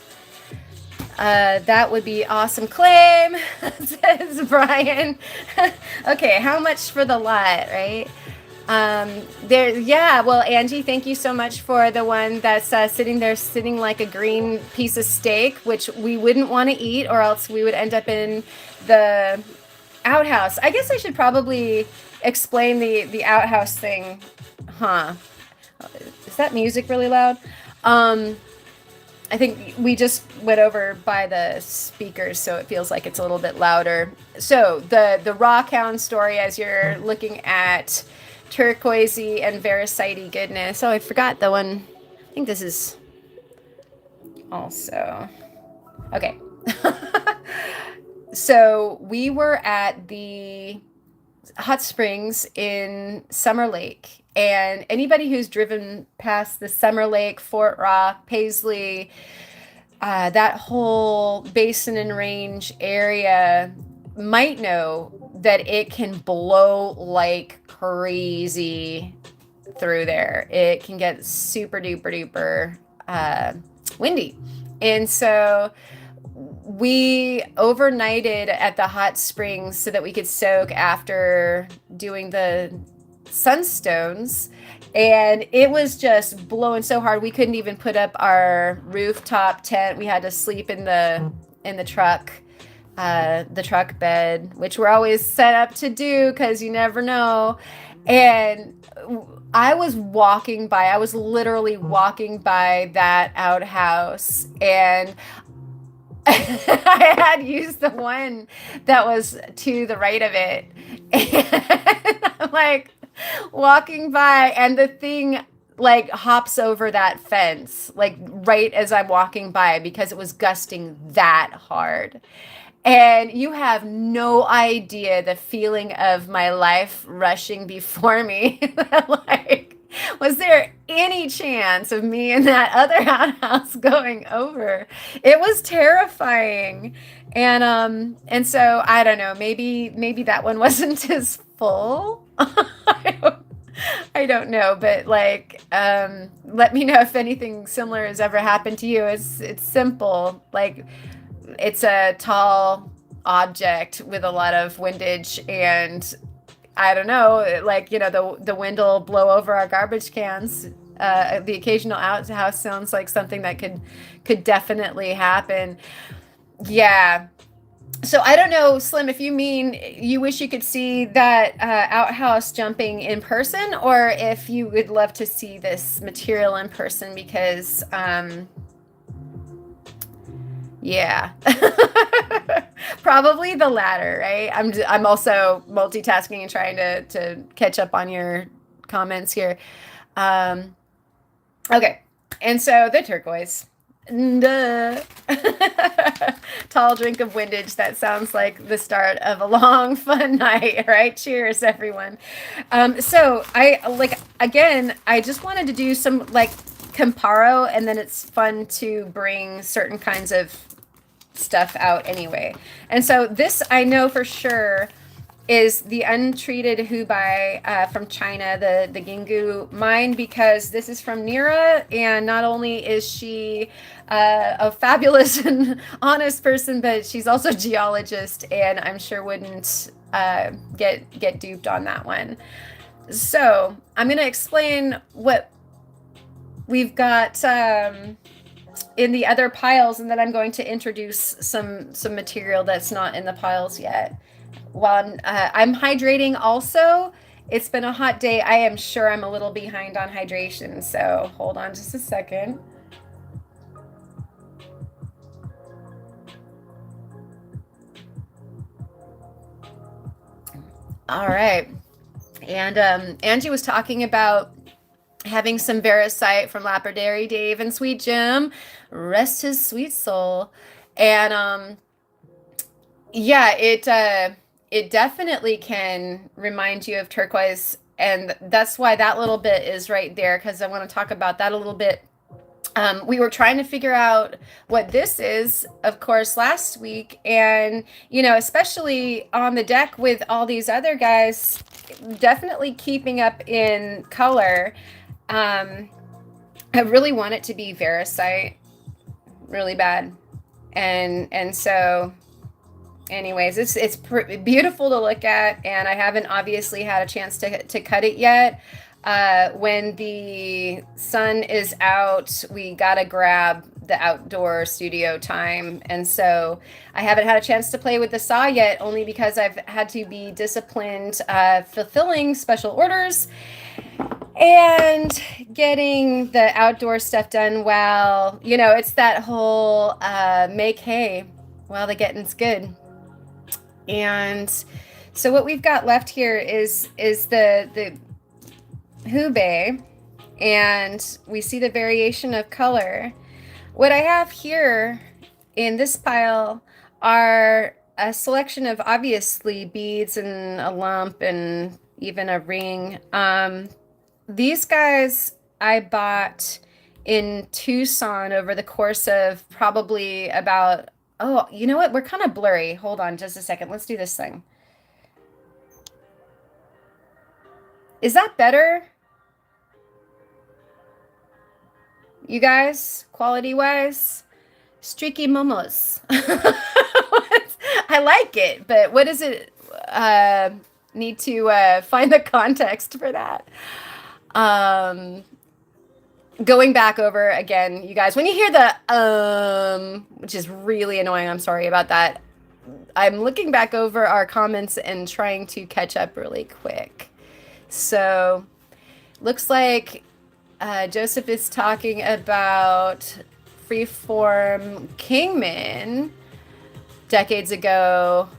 That would be awesome. Claim, says Brian. Okay, how much for the lot, right? Well, Angie, thank you so much for the one that's sitting like a green piece of steak, which we wouldn't want to eat, or else we would end up in the outhouse. I guess I should probably explain the outhouse thing. Huh? Is that music really loud? I think we just went over by the speakers, so it feels like it's a little bit louder. So the rockhound story, as you're looking at Turquoise and Variscite goodness. Oh, I forgot the one. I think this is also okay. So we were at the hot springs in Summer Lake, and anybody who's driven past the Summer Lake, Fort Rock, Paisley, that whole basin and range area might know that it can blow like crazy through there. It can get super duper duper windy. And so we overnighted at the hot springs so that we could soak after doing the Sunstones, and it was just blowing so hard we couldn't even put up our rooftop tent. We had to sleep in the truck bed, which we're always set up to do because you never know. And I was literally walking by that outhouse, and I had used the one that was to the right of it. And I'm like walking by, and the thing like hops over that fence, like right as I'm walking by, because it was gusting that hard. And you have no idea the feeling of my life rushing before me. Like, was there any chance of me in that other outhouse going over? It was terrifying. And so I don't know, maybe that one wasn't as full. I don't know, but like, let me know if anything similar has ever happened to you. It's simple. Like, it's a tall object with a lot of windage, and I don't know, like, the wind will blow over our garbage cans. The occasional outhouse sounds like something that could definitely happen. Yeah. So I don't know, Slim, if you mean you wish you could see that outhouse jumping in person, or if you would love to see this material in person, because yeah. Probably the latter, right? I'm also multitasking and trying to catch up on your comments here. Okay. And so the turquoise. Duh. Tall drink of windage. That sounds like the start of a long, fun night, right? Cheers, everyone. So I like again. I just wanted to do some like comparo, and then it's fun to bring certain kinds of stuff out anyway. And so this I know for sure is the untreated Hubei from China, the Gingu mine, because this is from Nira, and not only is she a fabulous and honest person, but she's also a geologist, and I'm sure wouldn't get duped on that one. So I'm going to explain what we've got in the other piles, and then I'm going to introduce some material that's not in the piles yet. While I'm hydrating also. It's been a hot day. I am sure I'm a little behind on hydration, so hold on just a second. All right. And Angie was talking about having some Variscite from Lapidary Dave and Sweet Jim. Rest his sweet soul. And yeah, it definitely can remind you of Turquoise, and that's why that little bit is right there, because I want to talk about that a little bit. We were trying to figure out what this is, of course, last week, and especially on the deck with all these other guys, definitely keeping up in color. I really want it to be Variscite, really bad, and so. Anyways, it's beautiful to look at, and I haven't obviously had a chance to cut it yet. When the sun is out, we gotta grab the outdoor studio time, and so I haven't had a chance to play with the saw yet, only because I've had to be disciplined, fulfilling special orders and getting the outdoor stuff done. While it's that whole make hay while the getting's good. And so what we've got left here is the Hubei, and we see the variation of color. What I have here in this pile are a selection of obviously beads and a lump and even a ring. These guys I bought in Tucson over the course of probably about. Oh, you know what? We're kind of blurry. Hold on just a second. Let's do this thing. Is that better? You guys, quality-wise? Streaky momos. I like it, but what does it need to find the context for that? Going back over again, you guys, when you hear the which is really annoying, I'm sorry about that. I'm looking back over our comments and trying to catch up really quick. So looks like Joseph is talking about freeform Kingman decades ago.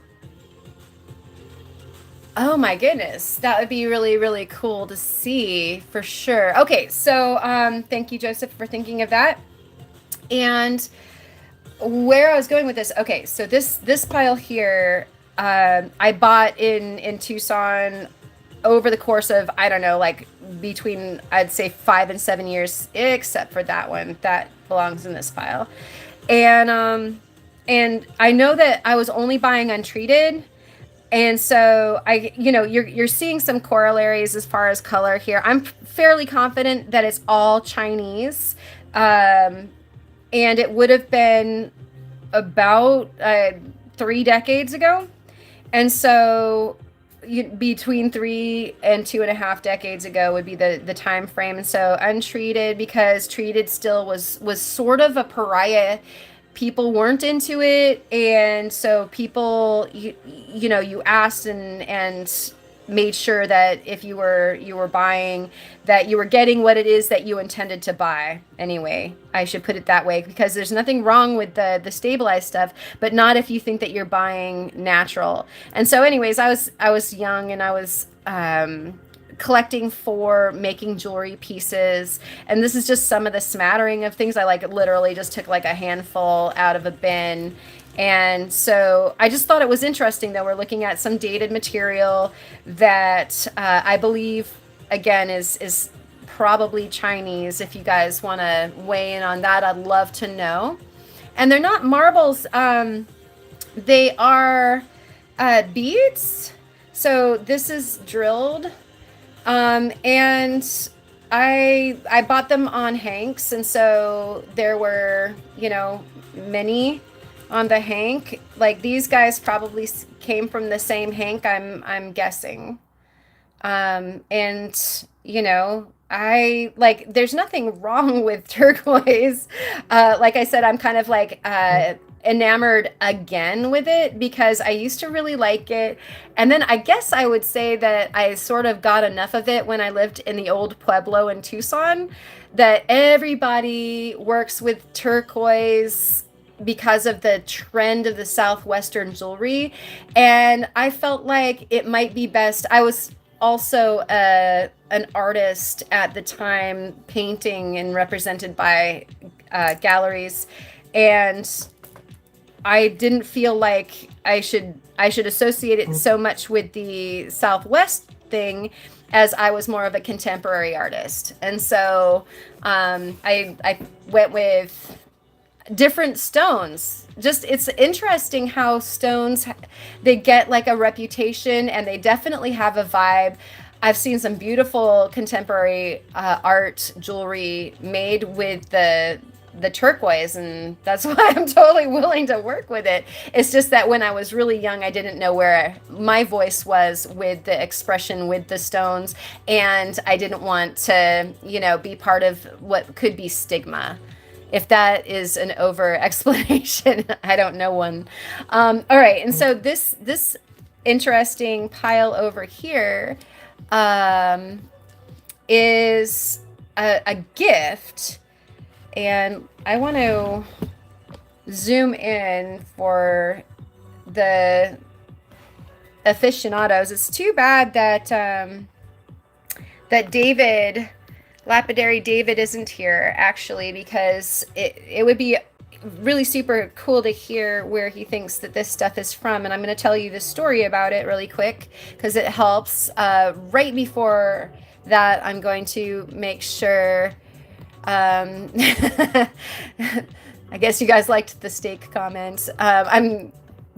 Oh my goodness, that would be really, really cool to see for sure. Okay, so thank you, Joseph, for thinking of that. And where I was going with this, okay, so this pile here, I bought in Tucson over the course of, I don't know, like between, I'd say 5 and 7 years, except for that one. That belongs in this pile. And I know that I was only buying untreated. And so you're seeing some corollaries as far as color here. I'm fairly confident that it's all Chinese. And it would have been about 3 decades ago. And so between 3 and 2.5 decades ago would be the time frame. And so untreated, because treated still was sort of a pariah. People weren't into it, and so people you asked and made sure that if you were buying, that you were getting what it is that you intended to buy. Anyway, I should put it that way, because there's nothing wrong with the stabilized stuff, but not if you think that you're buying natural. And so anyways, I was young, and I was collecting for making jewelry pieces. And this is just some of the smattering of things. I like literally just took like a handful out of a bin. And so I just thought it was interesting that we're looking at some dated material that I believe, again, is probably Chinese. If you guys want to weigh in on that, I'd love to know. And they're not marbles. They are beads. So this is drilled. And I bought them on Hanks. And so there were, many on the Hank. Like these guys probably came from the same Hank, I'm guessing. And I like there's nothing wrong with turquoise. Like I said, I'm kind of like enamored again with it because I used to really like it. And then I guess I would say that I sort of got enough of it when I lived in the old Pueblo in Tucson, that everybody works with turquoise because of the trend of the Southwestern jewelry. And I felt like it might be best. I was also an artist at the time, painting and represented by galleries, and I didn't feel like I should associate it so much with the Southwest thing, as I was more of a contemporary artist. And so I went with different stones. Just it's interesting how stones, they get like a reputation and they definitely have a vibe. I've seen some beautiful contemporary art jewelry made with the turquoise, and that's why I'm totally willing to work with it. It's just that when I was really young, I didn't know where my voice was with the expression with the stones, and I didn't want to, be part of what could be stigma. If that is an over explanation, I don't know one. All right, and so this interesting pile over here is a gift, and I want to zoom in for the aficionados. It's too bad that that David, lapidary David, isn't here, actually, because it would be really super cool to hear where he thinks that this stuff is from. And I'm going to tell you the story about it really quick because it helps. Right before that, I'm going to make sure. I guess you guys liked the steak comment. I'm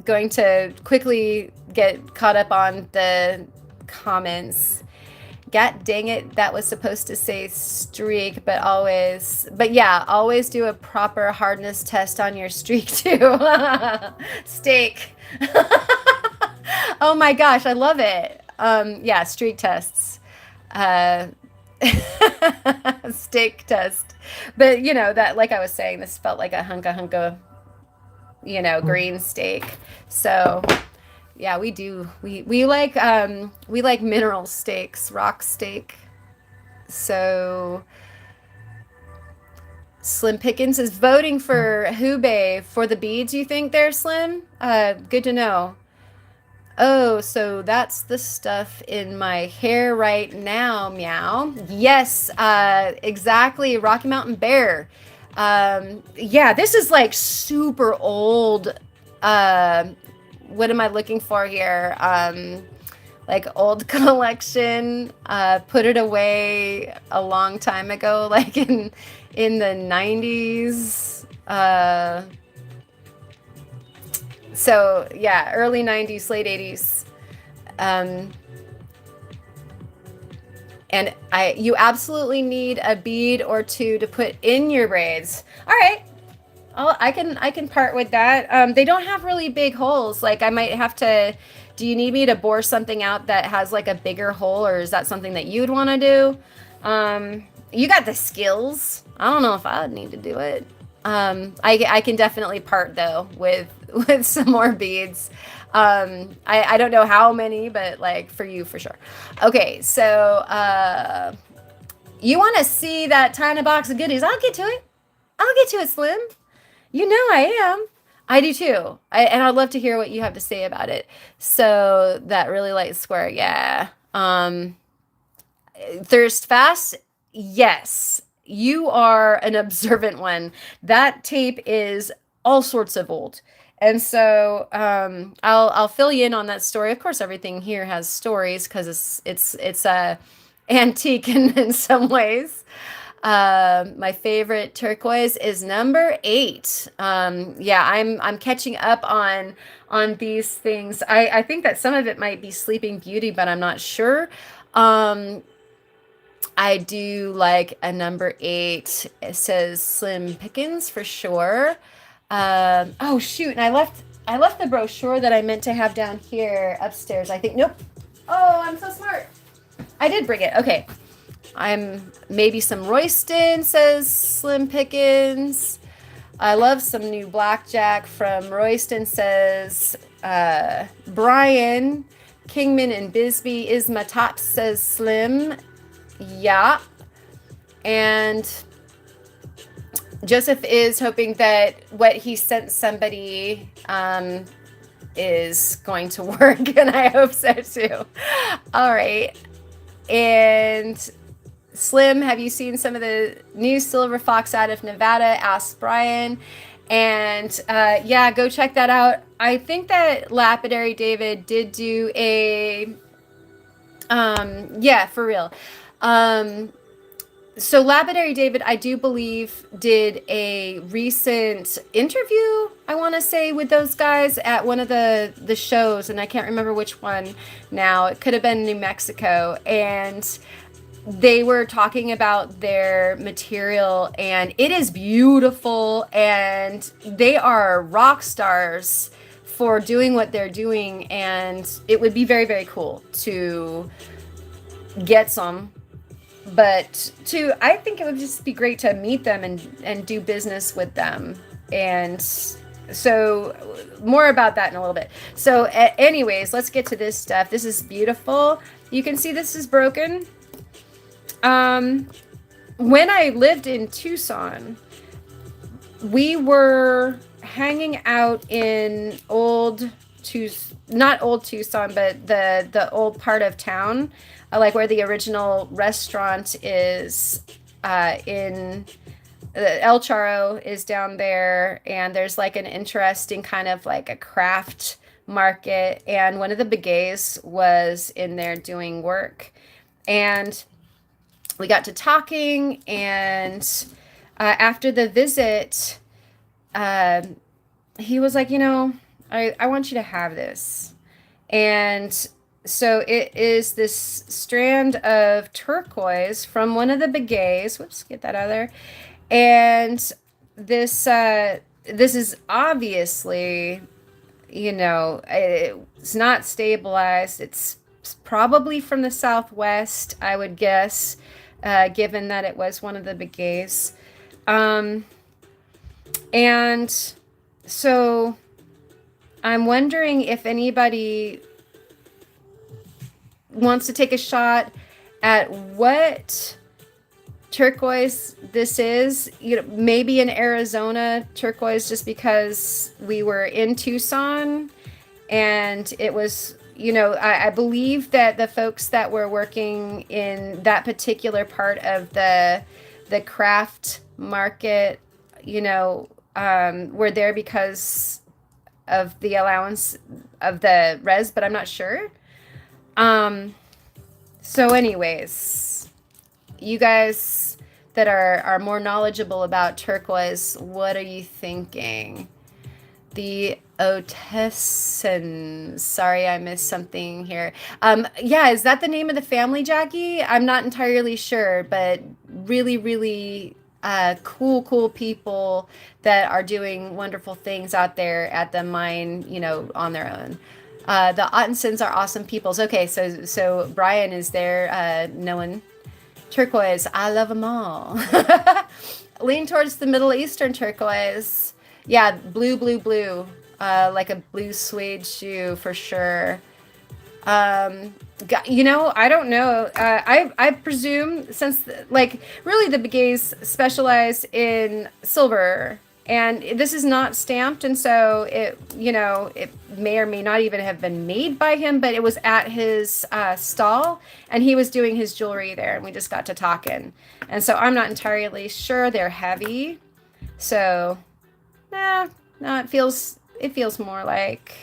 going to quickly get caught up on the comments. God dang it, that was supposed to say streak, but yeah, always do a proper hardness test on your streak too. Steak. Oh my gosh, I love it. Yeah, streak tests. Steak test. But that, like I was saying, this felt like a hunka, green steak. So yeah, we do. We like mineral steaks, rock steak. So Slim Pickens is voting for Hubei for the beads. You think there, Slim? Good to know. Oh, so that's the stuff in my hair right now, meow. Yes, exactly. Rocky Mountain Bear. Yeah, this is like super old. What am I looking for here? Like old collection. Put it away a long time ago, like in the 90s. So yeah, early 90s, late 80s. And you absolutely need a bead or two to put in your braids. All right. I can part with that. They don't have really big holes. Like I might have to, do you need me to bore something out that has like a bigger hole, or is that something that you'd want to do? You got the skills. I don't know if I would need to do it. I can definitely part though with some more beads. I don't know how many, but like for you for sure. Okay, so you want to see that tiny box of goodies? I'll get to it. I'll get to it, Slim. You know I am. I do too. And I'd love to hear what you have to say about it. So that really light square, yeah. Thirst fast? Yes. You are an observant one. That tape is all sorts of old. And so I'll fill you in on that story. Of course, everything here has stories because it's antique in some ways. My favorite turquoise is number 8. Yeah, I'm catching up on these things. I think that some of it might be Sleeping Beauty, but I'm not sure. Um, I do like a number 8. It says Slim Pickens for sure. Oh shoot, and I left the brochure that I meant to have down here upstairs. I think nope. Oh, I'm so smart. I did bring it. Okay. I'm maybe some Royston, says Slim Pickens. I love some new blackjack from Royston, says Brian. Kingman and Bisbee is my top, says Slim. Yeah. And Joseph is hoping that what he sent somebody is going to work, and I hope so too. All right. And Slim, have you seen some of the new Silver Fox out of Nevada? Asked Brian. And yeah, go check that out. I think that Lapidary David did do a, yeah, for real. So Lapidary David, I do believe, did a recent interview, I want to say, with those guys at one of the shows, and I can't remember which one now. It could have been New Mexico, and they were talking about their material, and it is beautiful, and they are rock stars for doing what they're doing, and it would be very, very cool to get some. But I think it would just be great to meet them and do business with them. And so more about that in a little bit. So anyways, let's get to this stuff. This is beautiful. You can see this is broken. When I lived in Tucson, we were hanging out in not old Tucson, but the old part of town, like where the original restaurant is, in El Charro is down there, and there's like an interesting kind of like a craft market, and one of the beiges was in there doing work, and we got to talking, and after the visit, he was like, I want you to have this. And so it is this strand of turquoise from one of the beiges. Whoops, get that out of there. And this is obviously, it's not stabilized. It's probably from the Southwest, I would guess, given that it was one of the beiges. And so I'm wondering if anybody wants to take a shot at what turquoise this is. Maybe in Arizona turquoise, just because we were in Tucson and it was, I believe that the folks that were working in that particular part of the craft market, were there because of the allowance of the res, but I'm not sure. So anyways, you guys that are more knowledgeable about turquoise, what are you thinking? The Otessens. Sorry, I missed something here. Yeah, is that the name of the family, Jackie? I'm not entirely sure, but really, really cool people that are doing wonderful things out there at the mine, on their own. The Ottensons are awesome peoples. Okay, so Brian is there, knowing turquoise. I love them all. Lean towards the Middle Eastern turquoise. Yeah, blue, like a blue suede shoe for sure. I don't know. I presume, since really the beiges specialize in silver And this is not stamped, and so it, you know, it may or may not even have been made by him, but it was at his stall, and he was doing his jewelry there, and we just got to talking. And so I'm not entirely sure. They're heavy, so no, it feels more like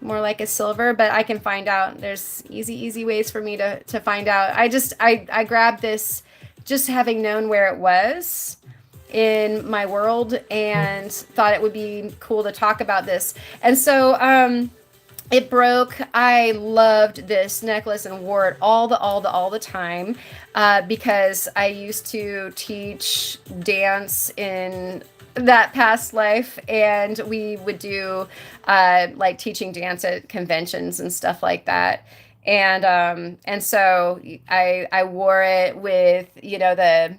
a silver, but I can find out. There's easy ways for me to find out. I grabbed this just having known where it was in my world and thought it would be cool to talk about this. And so it broke. I loved this necklace and wore it all the time because I used to teach dance in that past life, and we would do like teaching dance at conventions and stuff like that. And so I wore it with, you know, the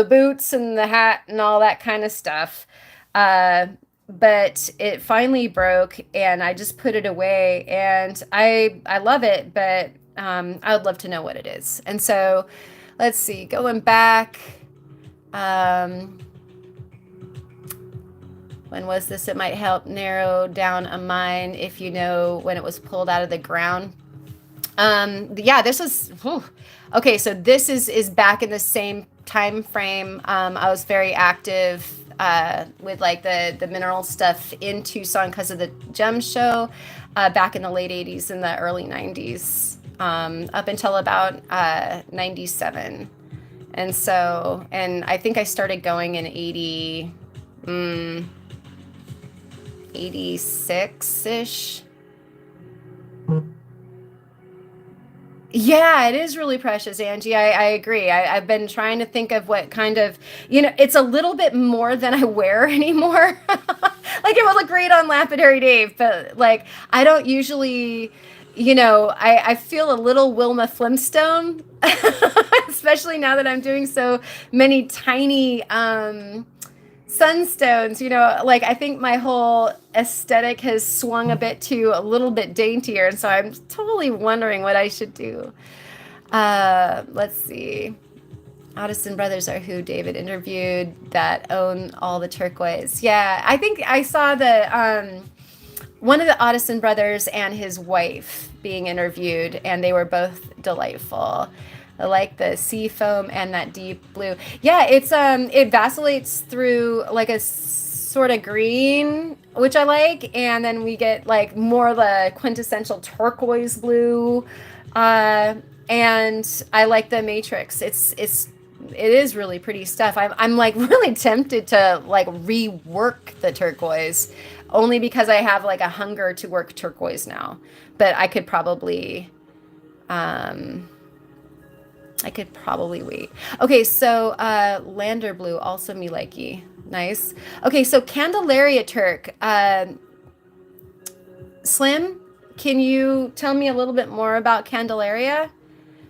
boots and the hat and all that kind of stuff. Uh, but it finally broke, and I just put it away, and I love it, but I would love to know what it is. And so let's see, going back. Um, when was this? It might help narrow down a mine if you know when it was pulled out of the ground. Yeah, this was okay. So this is back in the same time frame. I was very active with like the mineral stuff in Tucson because of the gem show back in the late 80s and the early 90s, up until about 97. And so, and I think I started going in 86-ish. Yeah, it is really precious, Angie. I agree. I've been trying to think of what kind of, you know, it's a little bit more than I wear anymore. Like it would look great on Lapidary Dave, but like I don't usually, you know, I feel a little Wilma Flintstone, especially now that I'm doing so many tiny Sunstones, you know, like I think my whole aesthetic has swung a bit to a little bit daintier, and so I'm totally wondering what I should do. Let's see. Addison Brothers are who David interviewed that own all the turquoise. Yeah, I think I saw the one of the Addison brothers and his wife being interviewed, and they were both delightful. I like the sea foam and that deep blue. Yeah, it vacillates through like a sort of green, which I like, and then we get like more the quintessential turquoise blue. And I like the matrix. It is really pretty stuff. I'm like really tempted to like rework the turquoise only because I have like a hunger to work turquoise now. But I could probably wait. Okay, so Lander Blue, also me likey. Nice. Okay, so Candelaria Turk. Slim, can you tell me a little bit more about Candelaria?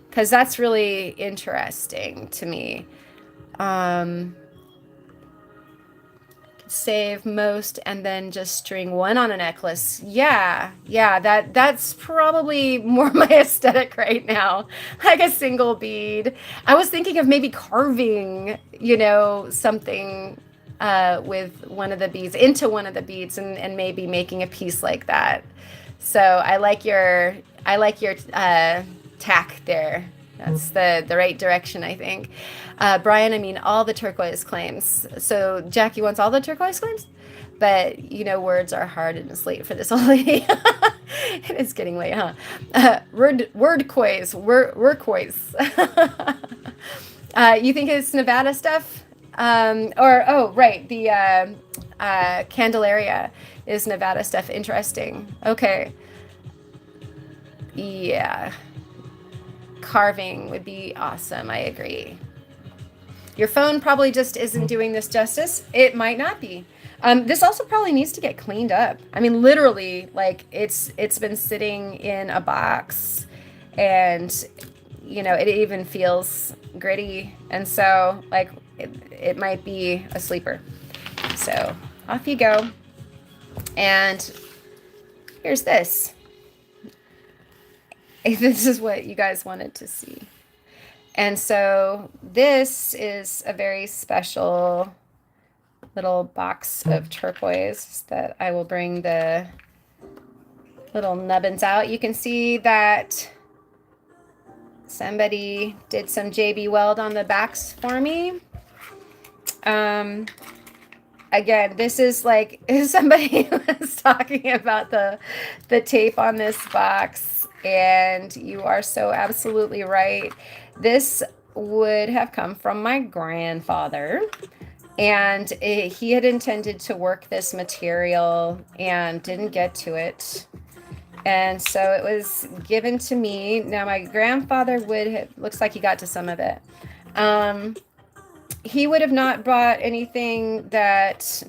Because that's really interesting to me. Um, Save most and then just string one on a necklace. Yeah, that's probably more my aesthetic right now. Like a single bead. I was thinking of maybe carving, you know, something with one of the beads into one of the beads, and maybe making a piece like that. So I like your tack there. That's the right direction, I think. Brian, I mean, all the turquoise claims. So Jackie wants all the turquoise claims? But, you know, words are hard and it's late for this old lady. It's getting late, huh? Wordquoise. You think it's Nevada stuff? Right, the Candelaria is Nevada stuff. Interesting. Okay. Yeah. Carving would be awesome. I agree. Your phone probably just isn't doing this justice. It might not be. This also probably needs to get cleaned up. I mean, literally, like it's been sitting in a box, and you know, it even feels gritty, and so like it might be a sleeper. So off you go. And here's this. This is what you guys wanted to see. And so this is a very special little box of turquoise that I will bring the little nubbins out. You can see that somebody did some JB Weld on the backs for me. Again, this is like somebody was talking about the tape on this box, and you are so absolutely right. This would have come from my grandfather, and he had intended to work this material and didn't get to it. And so it was given to me. Now my grandfather looks like he got to some of it. He would have not bought anything that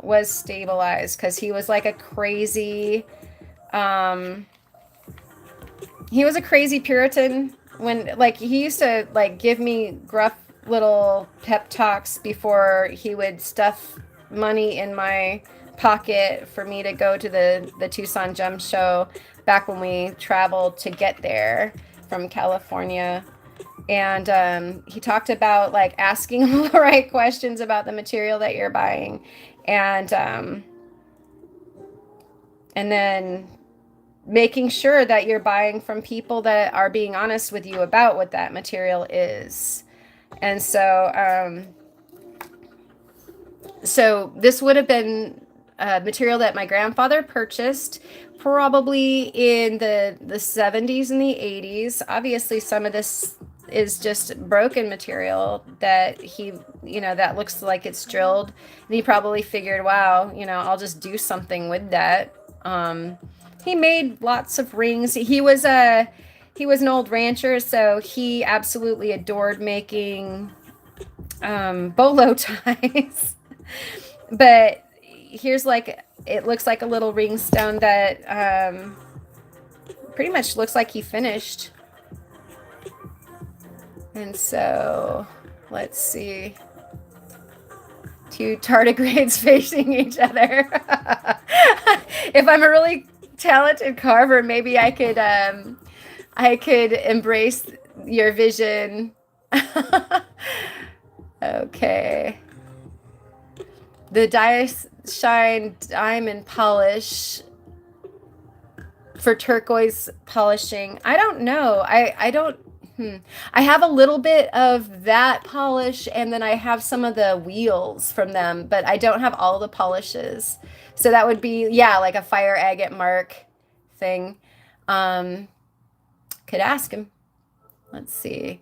was stabilized, because he was like a crazy, he was a crazy Puritan. When, like, he used to like give me gruff little pep talks before he would stuff money in my pocket for me to go to the Tucson Gem Show back when we traveled to get there from California. And he talked about like asking all the right questions about the material that you're buying, and then making sure that you're buying from people that are being honest with you about what that material is. And so so this would have been material that my grandfather purchased probably in the 70s and the 80s. Obviously, some of this is just broken material that he, that looks like it's drilled. And he probably figured, wow, I'll just do something with that. He made lots of rings. He was an old rancher, so he absolutely adored making bolo ties. But here's like, it looks like a little ring stone that pretty much looks like he finished. And so let's see, two tardigrades facing each other. If I'm a really talented carver, maybe I could embrace your vision. Okay. The Shine diamond polish for turquoise polishing. I don't know. I have a little bit of that polish, and then I have some of the wheels from them, but I don't have all the polishes. So that would be, yeah, like a fire agate mark thing. Could ask him. Let's see.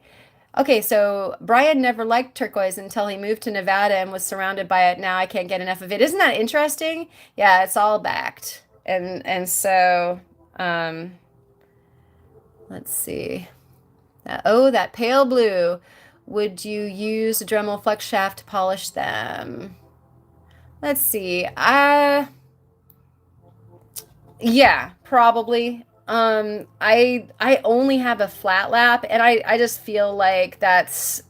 Okay, so Brian never liked turquoise until he moved to Nevada and was surrounded by it. Now I can't get enough of it. Isn't that interesting? Yeah, it's all backed. And so let's see. Oh, that pale blue. Would you use a Dremel flex shaft to polish them? Let's see. Yeah, probably. I only have a flat lap, and I just feel like that's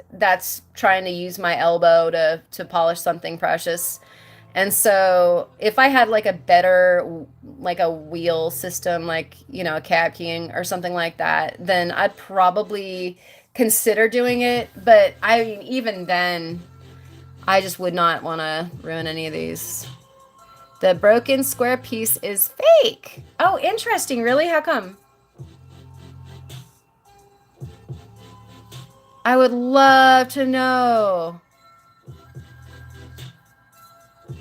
trying to use my elbow to polish something precious. And so if I had like a better, like a wheel system, like, a cab keying or something like that, then I'd probably consider doing it. But I mean, even then, I just would not want to ruin any of these. The broken square piece is fake. Oh, interesting. Really? How come? I would love to know.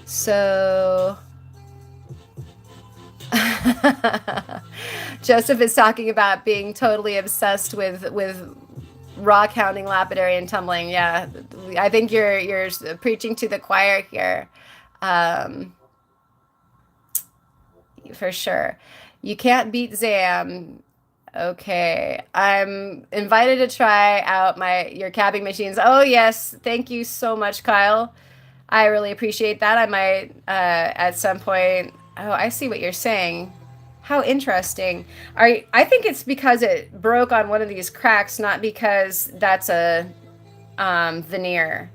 So Joseph is talking about being totally obsessed with rock hounding, lapidary, and tumbling. Yeah, I think you're preaching to the choir here, for sure. You can't beat Zam. Okay, I'm invited to try out your cabbing machines. Oh yes, thank you so much, Kyle. I really appreciate that. I might at some point. Oh, I see what you're saying. How interesting. I think it's because it broke on one of these cracks, not because that's a veneer.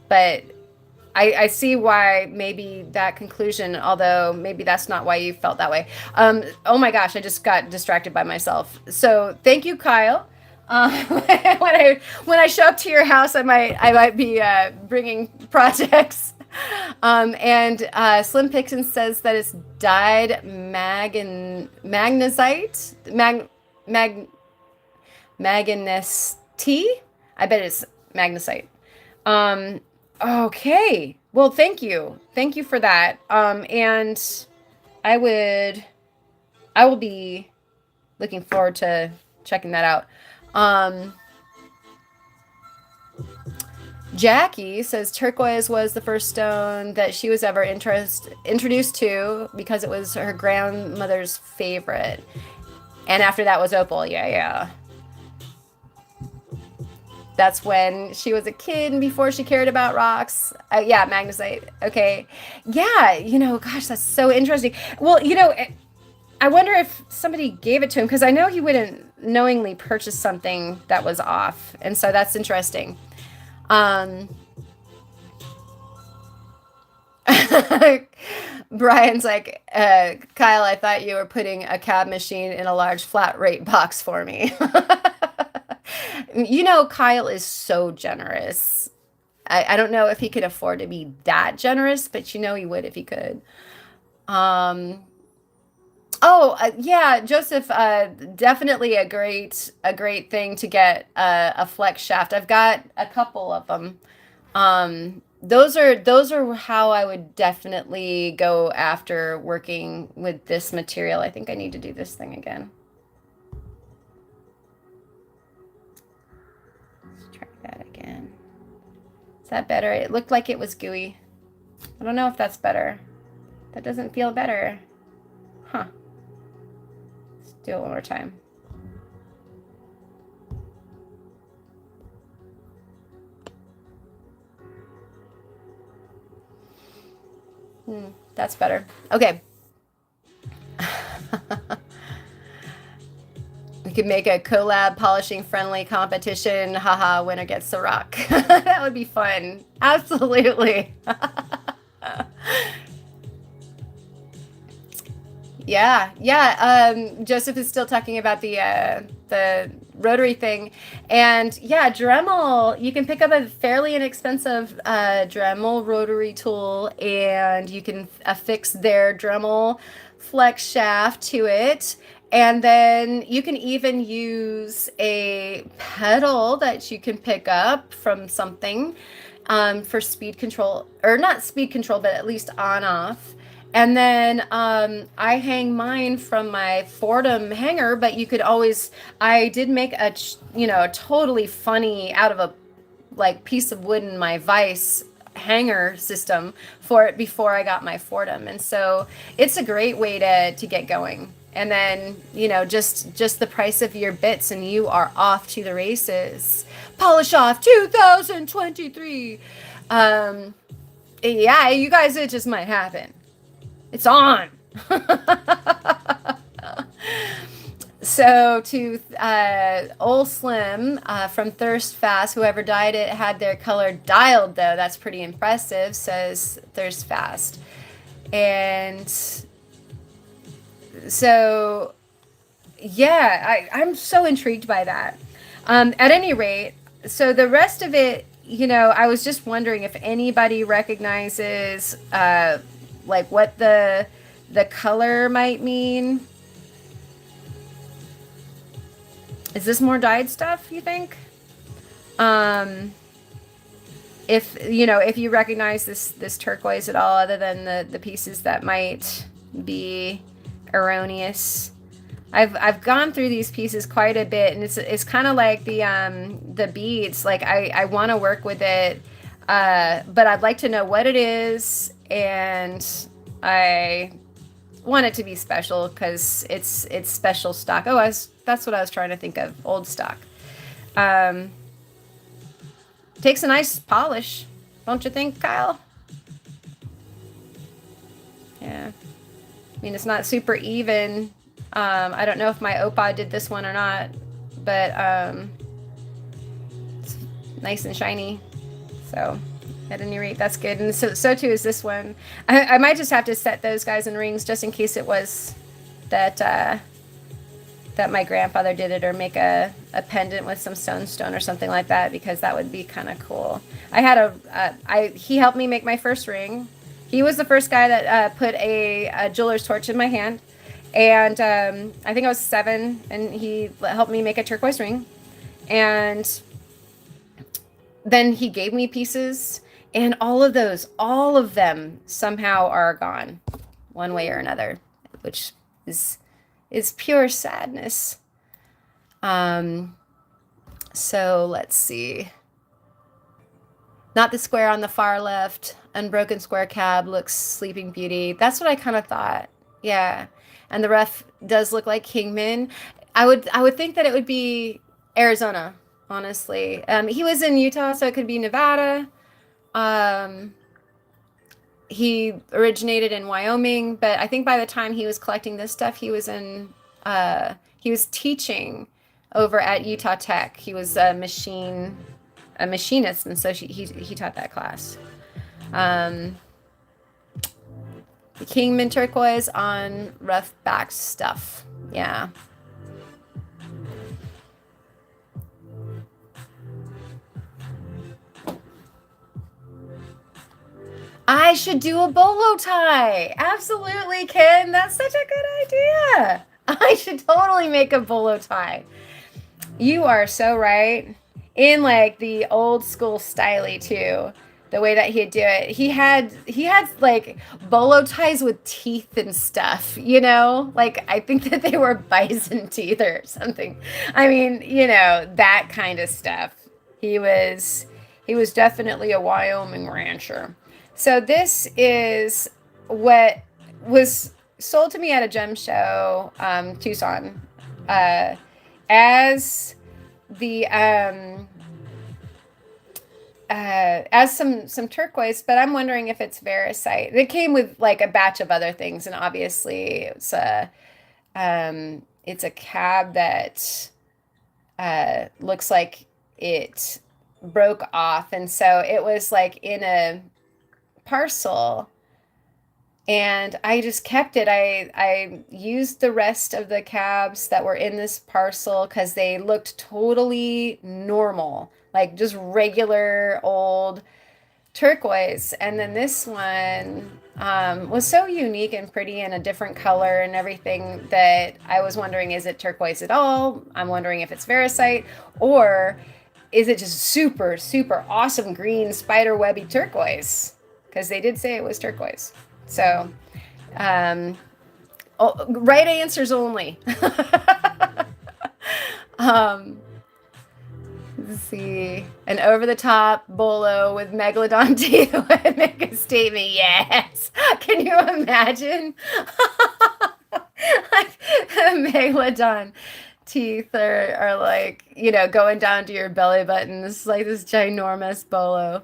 But I see why maybe that conclusion, although maybe that's not why you felt that way. Oh my gosh, I just got distracted by myself. So thank you, Kyle. When I show up to your house, I might be bringing projects. And Slim Pickens says that it's dyed magnesite, magnesite. I bet it's magnesite. Um, okay. Well, thank you for that. And I would, I will be looking forward to checking that out. Um, Jackie says turquoise was the first stone that she was ever introduced to because it was her grandmother's favorite. And after that was opal. Yeah, yeah. That's when she was a kid and before she cared about rocks. Yeah, magnesite. Okay. Yeah, gosh, that's so interesting. Well, I wonder if somebody gave it to him because I know he wouldn't knowingly purchase something that was off. And so that's interesting. Um, Brian's like, Kyle, I thought you were putting a cab machine in a large flat rate box for me. Kyle is so generous. I don't know if he could afford to be that generous, but he would if he could. Um, yeah, Joseph, definitely a great thing to get a flex shaft. I've got a couple of them. Those are how I would definitely go after working with this material. I think I need to do this thing again. Let's try that again. Is that better? It looked like it was gooey. I don't know if that's better. That doesn't feel better. Huh. Let's do it one more time. That's better. Okay. We could make a collab polishing friendly competition. Haha, winner gets the rock. That would be fun. Absolutely. Yeah, yeah. Joseph is still talking about the rotary thing, and yeah, Dremel. You can pick up a fairly inexpensive Dremel rotary tool, and you can affix their Dremel flex shaft to it, and then you can even use a pedal that you can pick up from something for speed control, or not speed control, but at least on off. And then I hang mine from my Fordham hanger, but you could always, I did make a totally funny out of a piece of wood in my vise hanger system for it before I got my Fordham. And so it's a great way to get going. And then, just the price of your bits and you are off to the races. Polish Off 2023. Yeah, you guys, it just might happen. It's on. So to Old Slim from Thirst Fast, whoever dyed it had their color dialed though. That's pretty impressive, says Thirst Fast. And so, yeah, I'm so intrigued by that. At any rate, so the rest of it, I was just wondering if anybody recognizes what the color might mean. Is this more dyed stuff, you think? If you recognize this turquoise at all, other than the pieces that might be erroneous. I've gone through these pieces quite a bit, and it's kind of like the beads. Like I want to work with it, but I'd like to know what it is, and I want it to be special because it's special stock. Oh, that's what I was trying to think of. Old stock. Takes a nice polish, don't you think, Kyle? Yeah. I mean, it's not super even. I don't know if my Opa did this one or not, but it's nice and shiny. So at any rate, that's good. And so too is this one. I might just have to set those guys in rings just in case it was that that my grandfather did it, or make a pendant with some sunstone or something like that, because that would be kind of cool. I had he helped me make my first ring. He was the first guy that put a jeweler's torch in my hand. And I think I was 7, and he helped me make a turquoise ring. And then he gave me pieces, and all of them somehow are gone one way or another, which is pure sadness. So let's see. Not the square on the far left. Unbroken square cab looks Sleeping Beauty. That's what I kind of thought. Yeah. And the ref does look like Kingman. I would think that it would be Arizona, honestly. He was in Utah, so it could be Nevada. He originated in Wyoming, but I think by the time he was collecting this stuff, he was teaching over at Utah Tech. He was a machinist, and so he taught that class. The Kingman turquoise on rough back stuff. Yeah. I should do a bolo tie. Absolutely, Ken. That's such a good idea. I should totally make a bolo tie. You are so right. In like the old school styly too. The way that he'd do it. He had like bolo ties with teeth and stuff, you know? Like I think that they were bison teeth or something. I mean, you know, that kind of stuff. He was definitely a Wyoming rancher. So this is what was sold to me at a gem show, Tucson, as the as some turquoise, but I'm wondering if it's Variscite. It came with like a batch of other things, and obviously it's a cab that looks like it broke off, and so it was like in a parcel, and I just kept it. I used the rest of the cabs that were in this parcel because they looked totally normal, like just regular old turquoise. And then this one was so unique and pretty and a different color and everything that I was wondering, is it turquoise at all? I'm wondering if it's Variscite, or is it just super, super awesome green spider webby turquoise? Because they did say it was turquoise. So, right answers only. Let's see. An over-the-top bolo with megalodon teeth would make a statement. Yes. Can you imagine? Like, megalodon teeth are like, you know, going down to your belly button. It's like this ginormous bolo.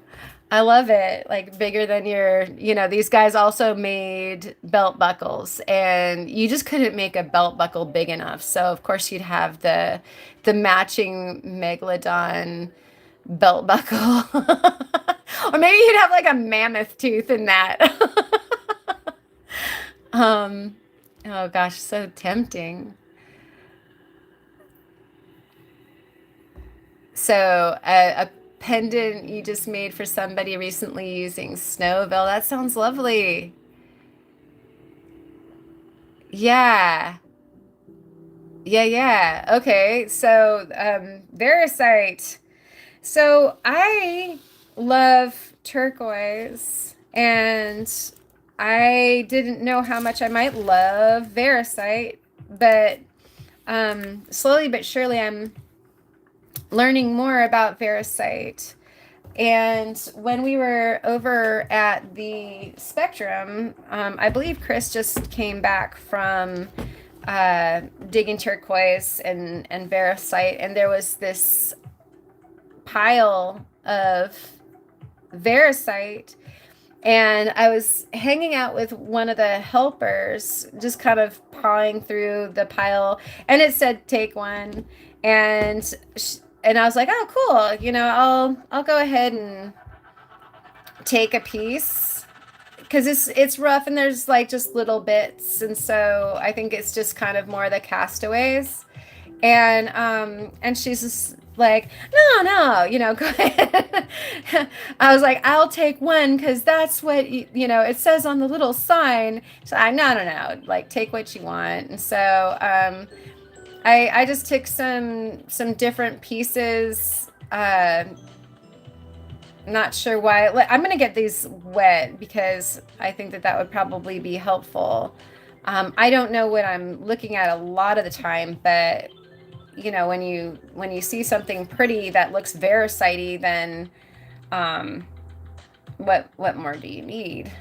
I love it. Like bigger than your, you know, these guys also made belt buckles, and you just couldn't make a belt buckle big enough. So of course you'd have the matching megalodon belt buckle. Or maybe you'd have like a mammoth tooth in that. Oh gosh, so tempting. So a pendant you just made for somebody recently using Snowville. That sounds lovely. Yeah. Yeah. Okay. So, Variscite. So I love turquoise, and I didn't know how much I might love Variscite, but slowly but surely I'm learning more about Variscite. And when we were over at the Spectrum, I believe Chris just came back from digging turquoise and Variscite, and there was this pile of Variscite, and I was hanging out with one of the helpers, just kind of pawing through the pile, and it said take one, and I was like, oh cool, you know, I'll go ahead and take a piece, because it's rough and there's like just little bits, and so I think it's just kind of more the castaways. And she's just like, no, go ahead. I was like, I'll take one because that's what it says on the little sign. So no, like take what you want. And so I just took some different pieces. Not sure why. I'm gonna get these wet because I think that would probably be helpful. I don't know what I'm looking at a lot of the time, but when you see something pretty that looks Variscite, then what more do you need?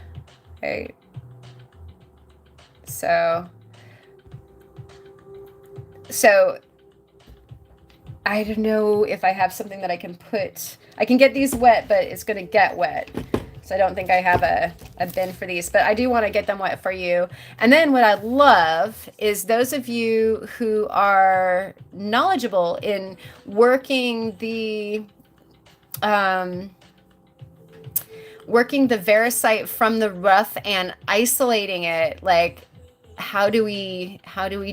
Right? So I don't know if I have something that I can put. I can get these wet, but it's going to get wet. So I don't think I have a bin for these, but I do want to get them wet for you. And then what I love is those of you who are knowledgeable in working the Variscite from the rough and isolating it, like how do we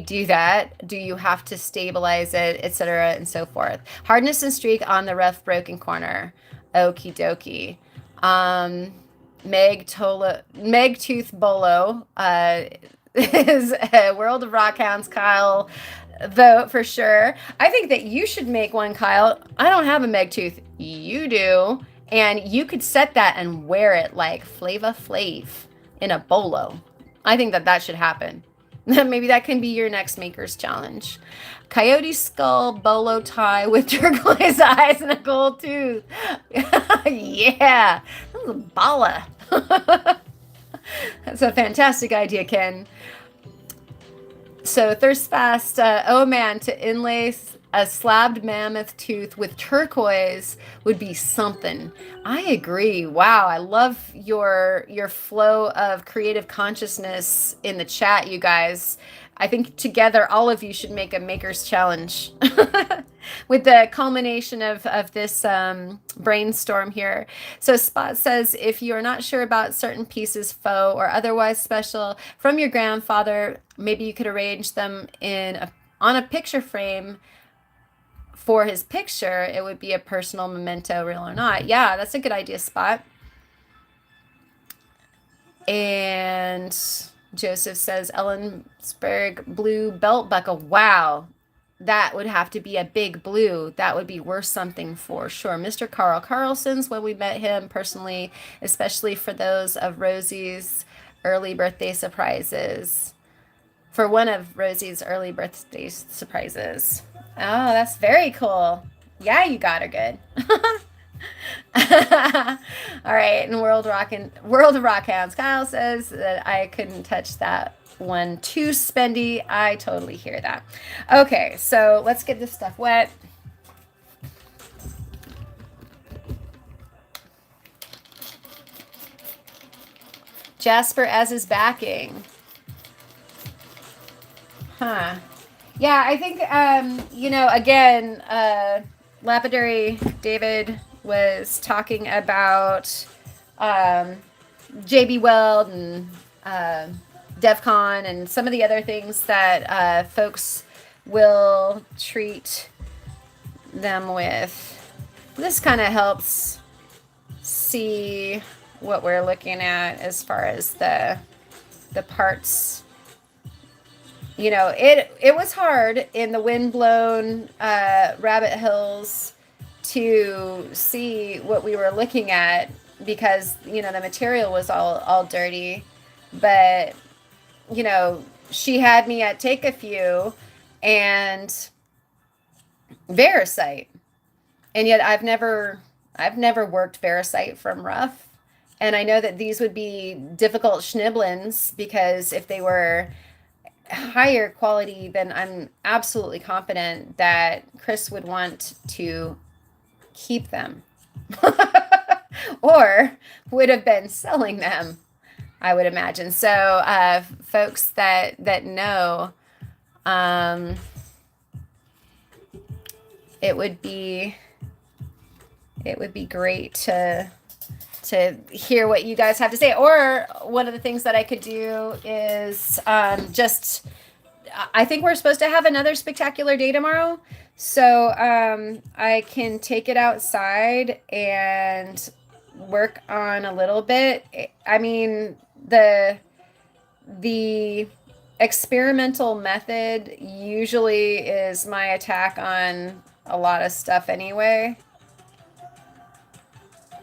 do that? Do you have to stabilize it, etc., and so forth? Hardness and streak on the rough broken corner. Okie dokie. Meg Tooth Bolo is World of Rockhounds. Kyle, vote for sure. I think that you should make one, Kyle. I don't have a Meg Tooth. You do. And you could set that and wear it like Flava Flav in a bolo. I think that should happen. Maybe that can be your next Maker's Challenge. Coyote skull bolo tie with turquoise eyes and a gold tooth. Yeah, that was a bala. That's a fantastic idea, Ken. So thirst fast. Oh man, to inlay a slabbed mammoth tooth with turquoise would be something. I agree. Wow, I love your flow of creative consciousness in the chat, you guys. I think together all of you should make a Maker's Challenge with the culmination of this brainstorm here. So Spot says, if you are not sure about certain pieces, faux or otherwise special, from your grandfather, maybe you could arrange them on a picture frame for his picture. It would be a personal memento, real or not. Yeah, that's a good idea, Spot. And Joseph says, Ellensburg blue belt buckle. Wow, that would have to be a big blue. That would be worth something for sure. Mr. Carl Carlson's when we met him personally, especially for those of Rosie's early birthday surprises. For one of Rosie's early birthday surprises. Oh, that's very cool. Yeah, you got her good. All right, and World of Rock Hounds. Kyle says that I couldn't touch that one too spendy. I totally hear that. Okay, so let's get this stuff wet. Jasper as his backing. Huh. Yeah, I think, again, Lapidary David was talking about JB Weld and DEF CON and some of the other things that folks will treat them with. This kind of helps see what we're looking at as far as the parts. It was hard in the windblown rabbit hills to see what we were looking at because, the material was all dirty. But, she had me at take a few and Variscite. And yet I've never worked Variscite from rough. And I know that these would be difficult schniblins because if they were higher quality, then I'm absolutely confident that Chris would want to keep them or would have been selling them, I would imagine. So folks that know, it would be great to to hear what you guys have to say. Or one of the things that I could do is just, I think we're supposed to have another spectacular day tomorrow. So I can take it outside and work on a little bit. I mean, the experimental method usually is my attack on a lot of stuff anyway.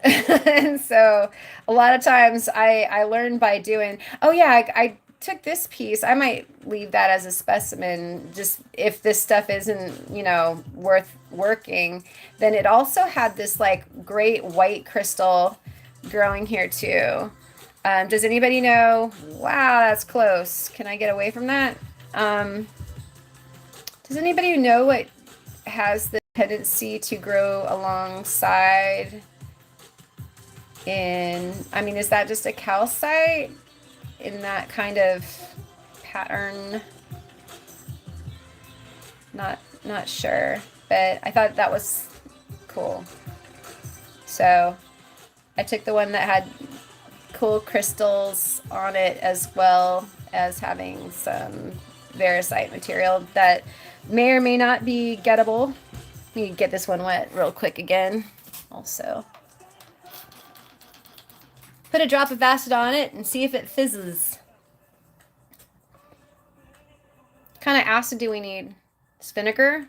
And so a lot of times I learn by doing. Oh yeah, I took this piece. I might leave that as a specimen, just if this stuff isn't, you know, worth working. Then it also had this like great white crystal growing here too. Does anybody know? Wow, that's close. Can I get away from that? Does anybody know what has the tendency to grow alongside I mean, is that just a calcite in that kind of pattern? Not sure, but I thought that was cool. So I took the one that had cool crystals on it, as well as having some Variscite material that may or may not be gettable. Let me get this one wet real quick again. Also, put a drop of acid on it and see if it fizzes. What kind of acid do we need? Just vinegar?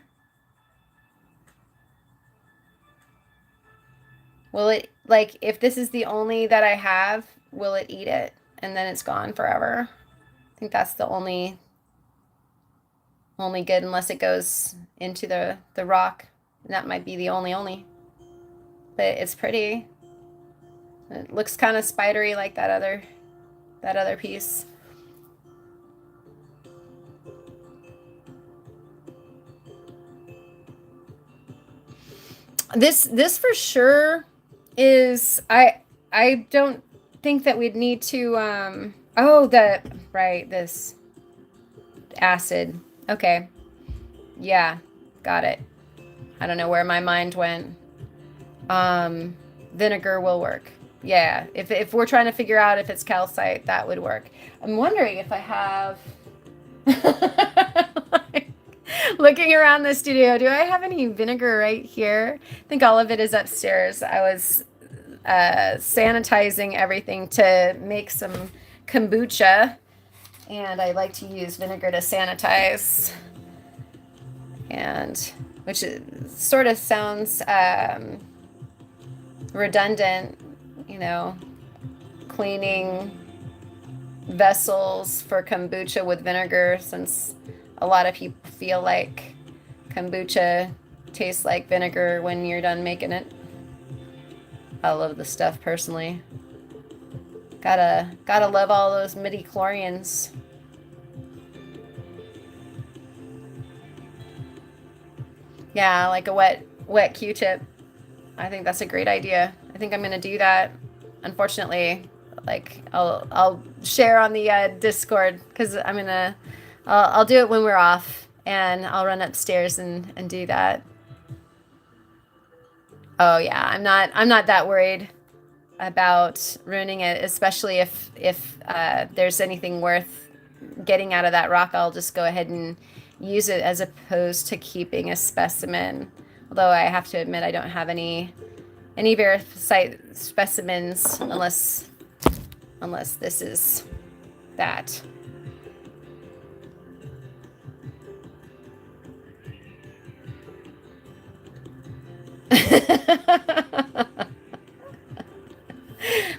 Will it, like, if this is the only that I have, will it eat it and then it's gone forever? I think that's the only good, unless it goes into the rock. And that might be the only. But it's pretty. It looks kind of spidery like that other piece. This for sure is, I don't think that we'd need to this acid. Okay. Yeah, got it. I don't know where my mind went. Vinegar will work. Yeah, if we're trying to figure out if it's calcite, that would work. I'm wondering if I have looking around the studio, do I have any vinegar right here? I think all of it is upstairs. I was sanitizing everything to make some kombucha, and I like to use vinegar to sanitize, and which sort of sounds redundant, you know, cleaning vessels for kombucha with vinegar, since a lot of people feel like kombucha tastes like vinegar when you're done making it. I love the stuff personally. Gotta love all those midi-chlorians. Yeah, like a wet Q-tip. I think that's a great idea. I think I'm gonna do that. Unfortunately, like I'll share on the Discord, because I'll do it when we're off, and I'll run upstairs and do that. Oh yeah, I'm not that worried about ruining it, especially if there's anything worth getting out of that rock. I'll just go ahead and use it as opposed to keeping a specimen. Although I have to admit I don't have any Variscite specimens, unless this is that.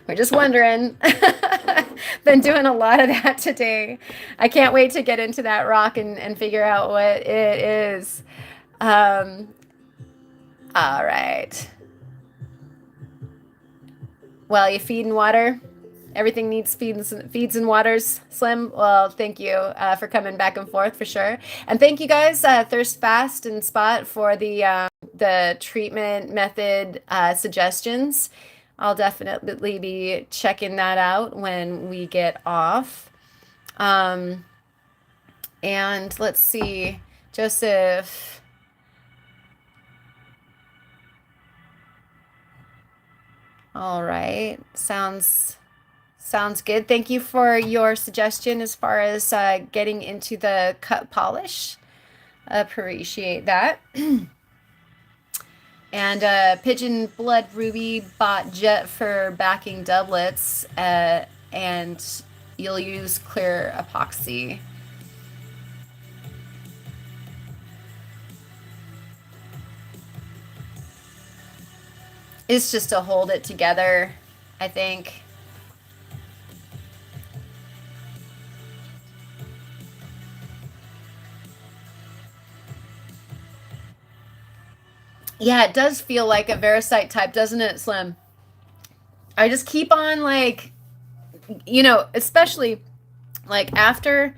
We're just wondering. Been doing a lot of that today. I can't wait to get into that rock and figure out what it is. All right. Well, you feed and water. Everything needs feeds and waters, Slim. Well, thank you for coming back and forth for sure. And thank you guys, Thirst Fast and Spot, for the treatment method suggestions. I'll definitely be checking that out when we get off. And let's see, Joseph. All right. Sounds good. Thank you for your suggestion as far as getting into the cut polish. Appreciate that. And Pigeon Blood Ruby bought Jet for backing doublets, and you'll use clear epoxy. It's just to hold it together, I think. Yeah, it does feel like a Variscite type, doesn't it, Slim? I just keep on like, especially like after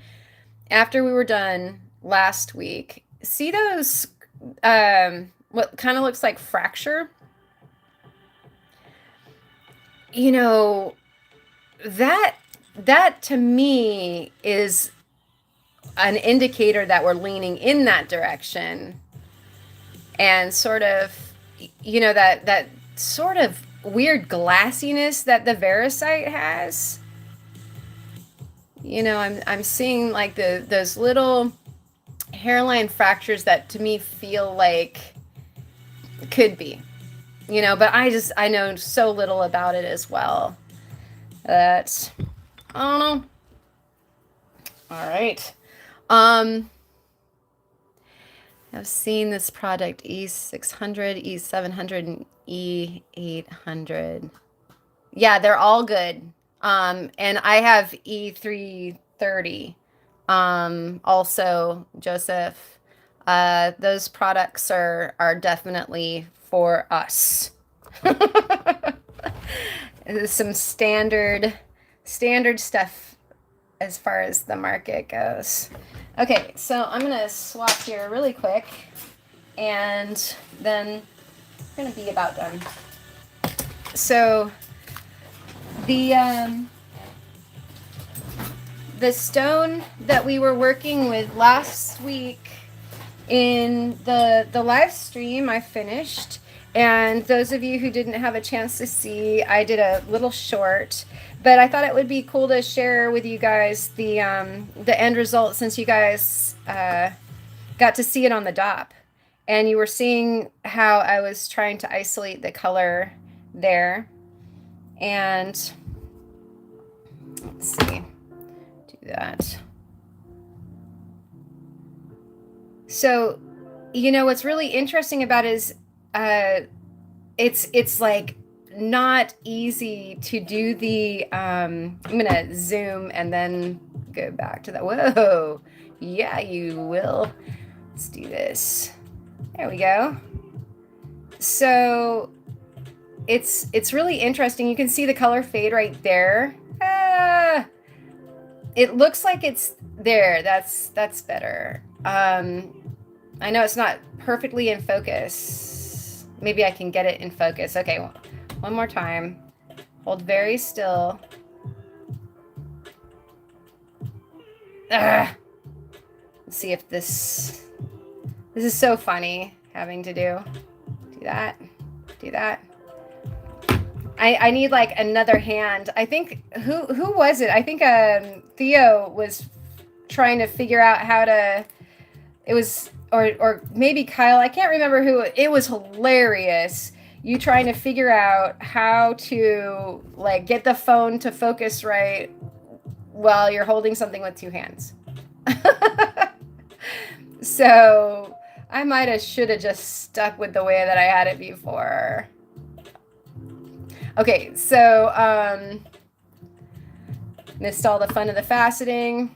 we were done last week. See those what kind of looks like fracture? You know, that that to me is an indicator that we're leaning in that direction, and sort of that sort of weird glassiness that the Variscite has. I'm seeing like those little hairline fractures that to me feel like could be, but I know so little about it as well that I don't know. All right. I've seen this product E600, E700, and E800. Yeah, they're all good. And I have E330. Also, Joseph, those products are definitely for us. Some standard stuff as far as the market goes. Okay, so I'm gonna swap here really quick, and then we're gonna be about done. So the stone that we were working with last week in the live stream, I finished. And those of you who didn't have a chance to see, I did a little short, but I thought it would be cool to share with you guys the end result, since you guys got to see it on the DOP, and you were seeing how I was trying to isolate the color there. And let's see, do that. So, what's really interesting about it is it's like not easy to do the I'm gonna zoom and then go back to that. Whoa, yeah, you will. Let's do this. There we go. So it's really interesting. You can see the color fade right there. It looks like it's there. That's better. I know it's not perfectly in focus. Maybe I can get it in focus. Okay, one more time. Hold very still. Let's see if this is so funny having to do that. I need like another hand. I think who was it? I think Theo was trying to figure out how to. It was or maybe Kyle. I can't remember who. It was hilarious. You trying to figure out how to like get the phone to focus right while you're holding something with two hands. So I should have just stuck with the way that I had it before. Okay, so missed all the fun of the faceting.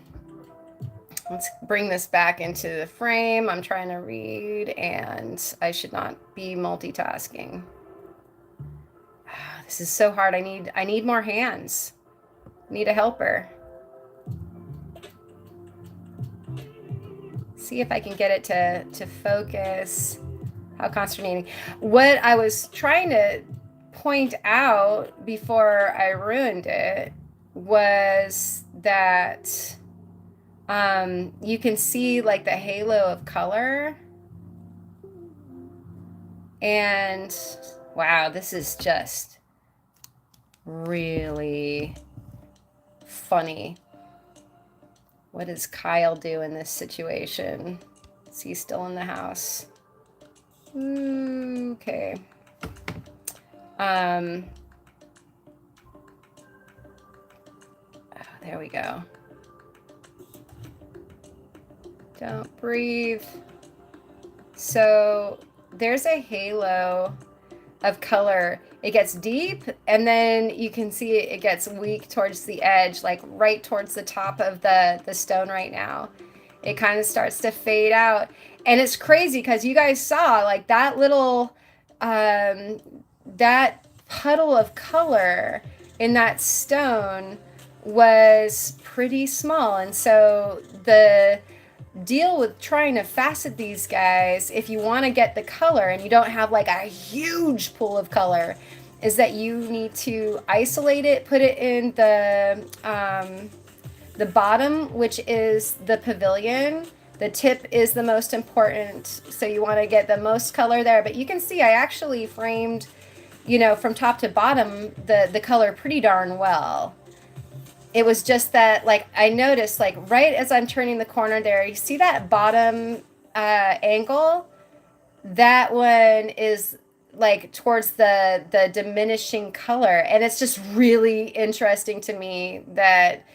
Let's bring this back into the frame. I'm trying to read, and I should not be multitasking. This is so hard. I need more hands. I need a helper. See if I can get it to focus. How consternating. What I was trying to point out before I ruined it was that you can see like the halo of color, and wow, this is just really funny. What does Kyle do in this situation? Is he still in the house? Okay. Oh, there we go. Don't breathe. So there's a halo of color. It gets deep, and then you can see it gets weak towards the edge, like right towards the top of the stone right now. It kind of starts to fade out. And it's crazy because you guys saw like that little, that puddle of color in that stone was pretty small. And so the deal with trying to facet these guys, if you want to get the color and you don't have like a huge pool of color, is that you need to isolate it, put it in the bottom, which is the pavilion. The tip is the most important, so you want to get the most color there. But you can see I actually framed, you know, from top to bottom the color pretty darn well. It was just that, like, I noticed, like, right as I'm turning the corner there, you see that bottom angle? That one is, like, towards the diminishing color. And it's just really interesting to me that,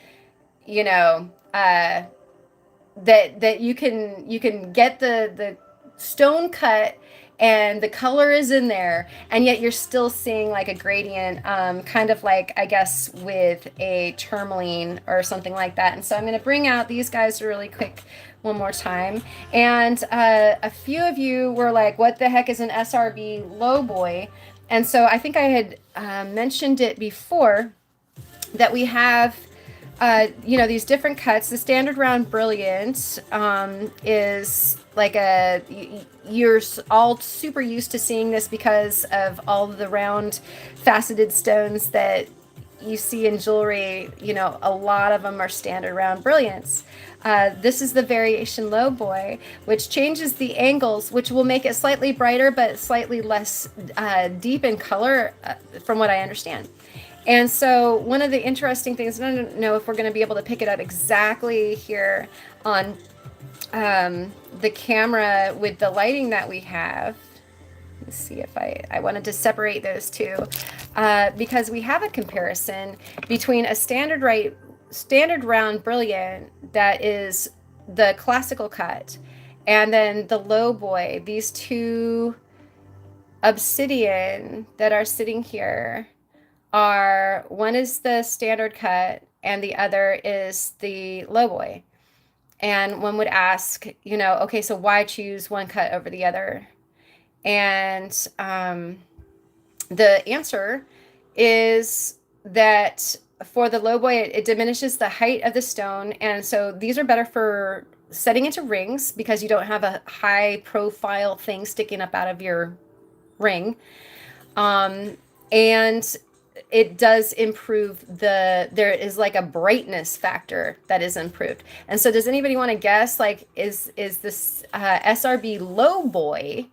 you know, that you can get the stone cut and the color is in there, and yet you're still seeing like a gradient, kind of like, I guess, with a tourmaline or something like that. And so I'm going to bring out these guys really quick one more time. And a few of you were like, what the heck is an SRB lowboy? And so I think I had mentioned it before that we have you know, these different cuts. The standard round brilliant is like you're all super used to seeing this because of all of the round faceted stones that you see in jewelry. You know, a lot of them are standard round brilliants. This is the variation low boy, which changes the angles, which will make it slightly brighter but slightly less deep in color, from what I understand. And so one of the interesting things, and I don't know if we're going to be able to pick it up exactly here on the camera with the lighting that we have. Let's see if I wanted to separate those two, because we have a comparison between a standard round brilliant that is the classical cut, and then the low boy. These two obsidian that are sitting here are, one is the standard cut and the other is the low boy. And one would ask, you know, okay, so why choose one cut over the other? And the answer is that for the low boy, it diminishes the height of the stone. And so these are better for setting into rings because you don't have a high profile thing sticking up out of your ring. And it does improve there is like a brightness factor that is improved. And so does anybody want to guess, like, is this SRB low boy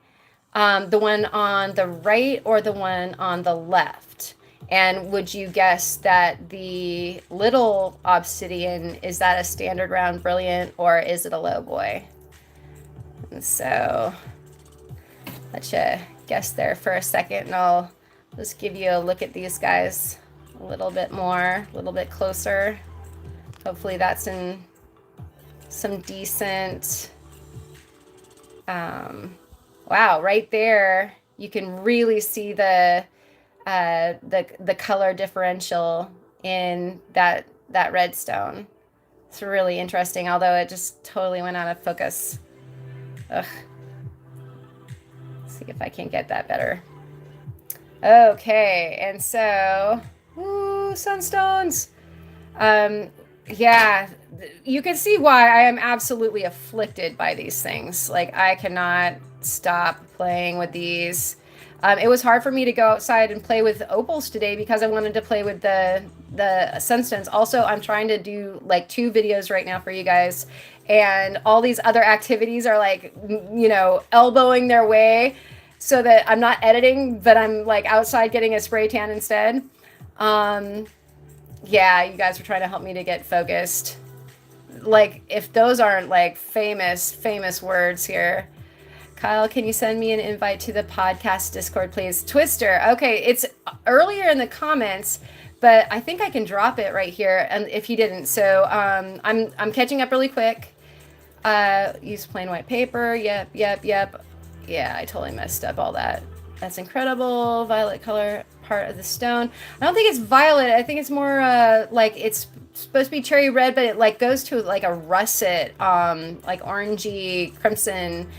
the one on the right or the one on the left? And would you guess that the little obsidian, is that a standard round brilliant or is it a low boy? And so let you guess there for a second, and I'll just give you a look at these guys a little bit more, a little bit closer. Hopefully that's in some decent, wow, right there you can really see the color differential in that redstone. It's really interesting, although it just totally went out of focus. Ugh. Let's see if I can get that better. Okay, and so, ooh, Sunstones. Yeah, you can see why I am absolutely afflicted by these things. Like, I cannot stop playing with these. It was hard for me to go outside and play with opals today because I wanted to play with the Sunstones. Also, I'm trying to do like 2 videos right now for you guys, and all these other activities are like, you know, elbowing their way so that I'm not editing, but I'm like outside getting a spray tan instead. Um, yeah, you guys were trying to help me to get focused. Like, if those aren't like famous words here. Kyle, can you send me an invite to the podcast Discord, please? Twister. Okay, it's earlier in the comments, but I think I can drop it right here. And if you didn't, so I'm catching up really quick. Use plain white paper. Yep. Yeah, I totally messed up all that. That's incredible. Violet color part of the stone. I don't think it's violet. I think it's more like it's supposed to be cherry red, but it like goes to like a russet, like orangey crimson.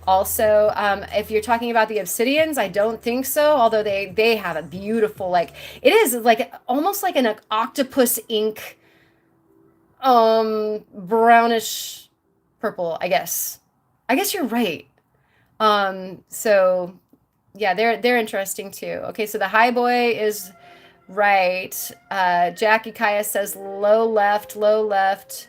Also, if you're talking about the obsidians, I don't think so. Although they have a beautiful like it is like almost like an octopus ink, brownish purple. I guess. I guess you're right. So yeah, they're interesting too. Okay, so the high boy is right. Jackie Kaya says low left, left,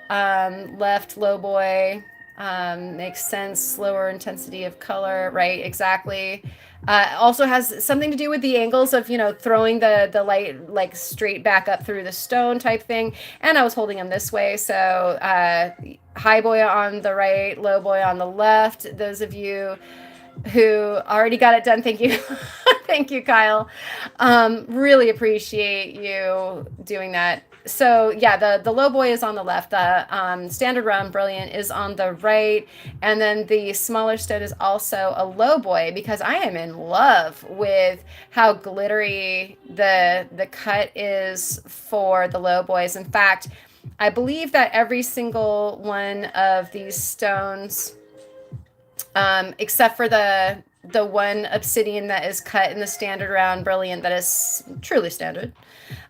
low boy. Makes sense. Slower intensity of color, right? Exactly. Also has something to do with the angles of, throwing the light like straight back up through the stone type thing. And I was holding them this way. So high boy on the right, low boy on the left. Those of you who already got it done, thank you. Thank you, Kyle. Really appreciate you doing that. So yeah, the low boy is on the left. The standard round brilliant is on the right, and then the smaller stone is also a low boy because I am in love with how glittery the cut is for the low boys. In fact, I believe that every single one of these stones, except for the one obsidian that is cut in the standard round brilliant that is truly standard,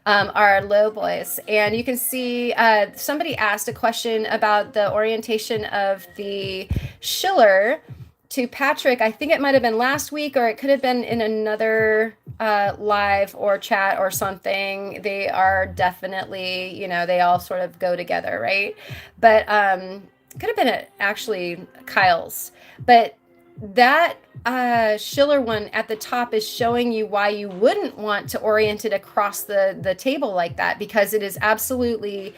are low boys. And you can see somebody asked a question about the orientation of the schiller to Patrick. I think it might have been last week, or it could have been in another live or chat or something. They are definitely, they all sort of go together, right? But could have been actually Kyle's. But that Schiller one at the top is showing you why you wouldn't want to orient it across the table like that, because it is absolutely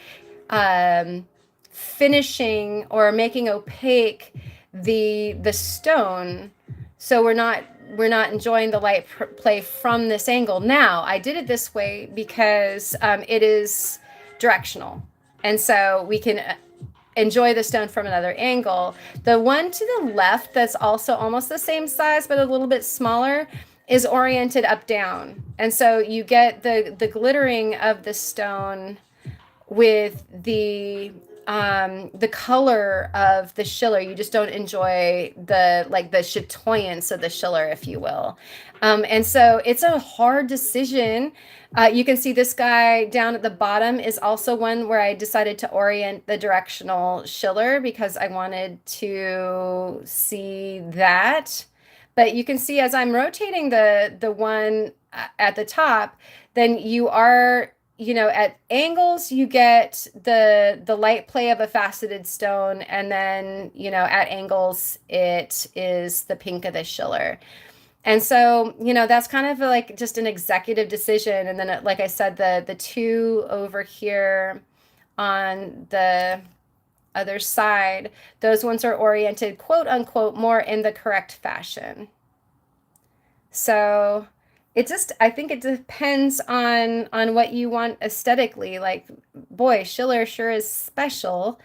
finishing or making opaque the stone. So we're not enjoying the light play from this angle. Now, I did it this way because it is directional. And so we can enjoy the stone from another angle. The one to the left that's also almost the same size but a little bit smaller is oriented up down. And so you get the glittering of the stone with the color of the schiller. You just don't enjoy the chatoyance of the schiller, if you will. And so it's a hard decision. You can see this guy down at the bottom is also one where I decided to orient the directional schiller because I wanted to see that. But you can see as I'm rotating the one at the top, then you are, at angles, you get the light play of a faceted stone. And then, at angles, it is the pink of the schiller. And so, that's kind of like just an executive decision. And then, like I said, the two over here on the other side, those ones are oriented, quote unquote, more in the correct fashion. So I think it depends on what you want aesthetically. Like, boy, Schiller sure is special.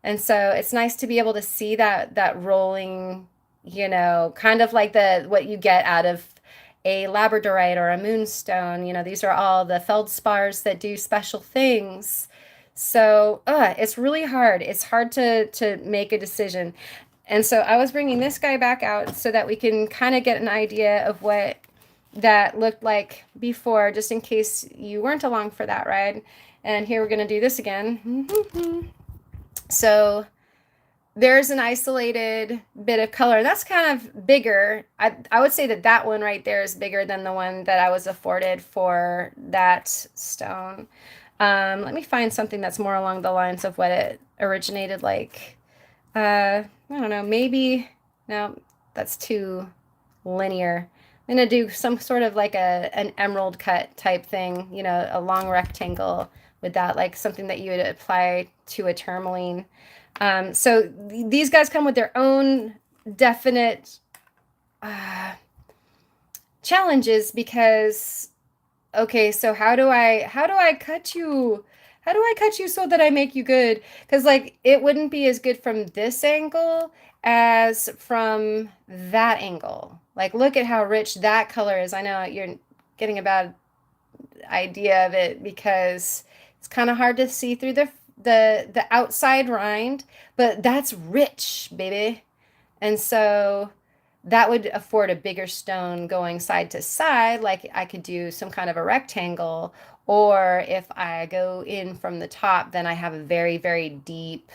And so it's nice to be able to see that rolling, kind of like what you get out of a labradorite or a moonstone. These are all the feldspars that do special things. So it's really hard. It's hard to make a decision. And so I was bringing this guy back out so that we can kind of get an idea of what that looked like before, just in case you weren't along for that ride. And here we're going to do this again. So there's an isolated bit of color. That's kind of bigger. I would say that one right there is bigger than the one that I was afforded for that stone. Let me find something that's more along the lines of what it originated like. I don't know, maybe, no, that's too linear. I'm gonna do some sort of like an emerald cut type thing, you know, a long rectangle with that, like something that you would apply to a tourmaline. So these guys come with their own definite uh, challenges because okay, so how do I cut you? How do I cut you so that I make you good? Because like it wouldn't be as good from this angle as from that angle. Like look at how rich that color is. I know you're getting a bad idea of it because it's kind of hard to see through the outside rind, but that's rich, baby. And so that would afford a bigger stone going side to side, like I could do some kind of a rectangle. Or if I go in from the top, then I have a very, very deep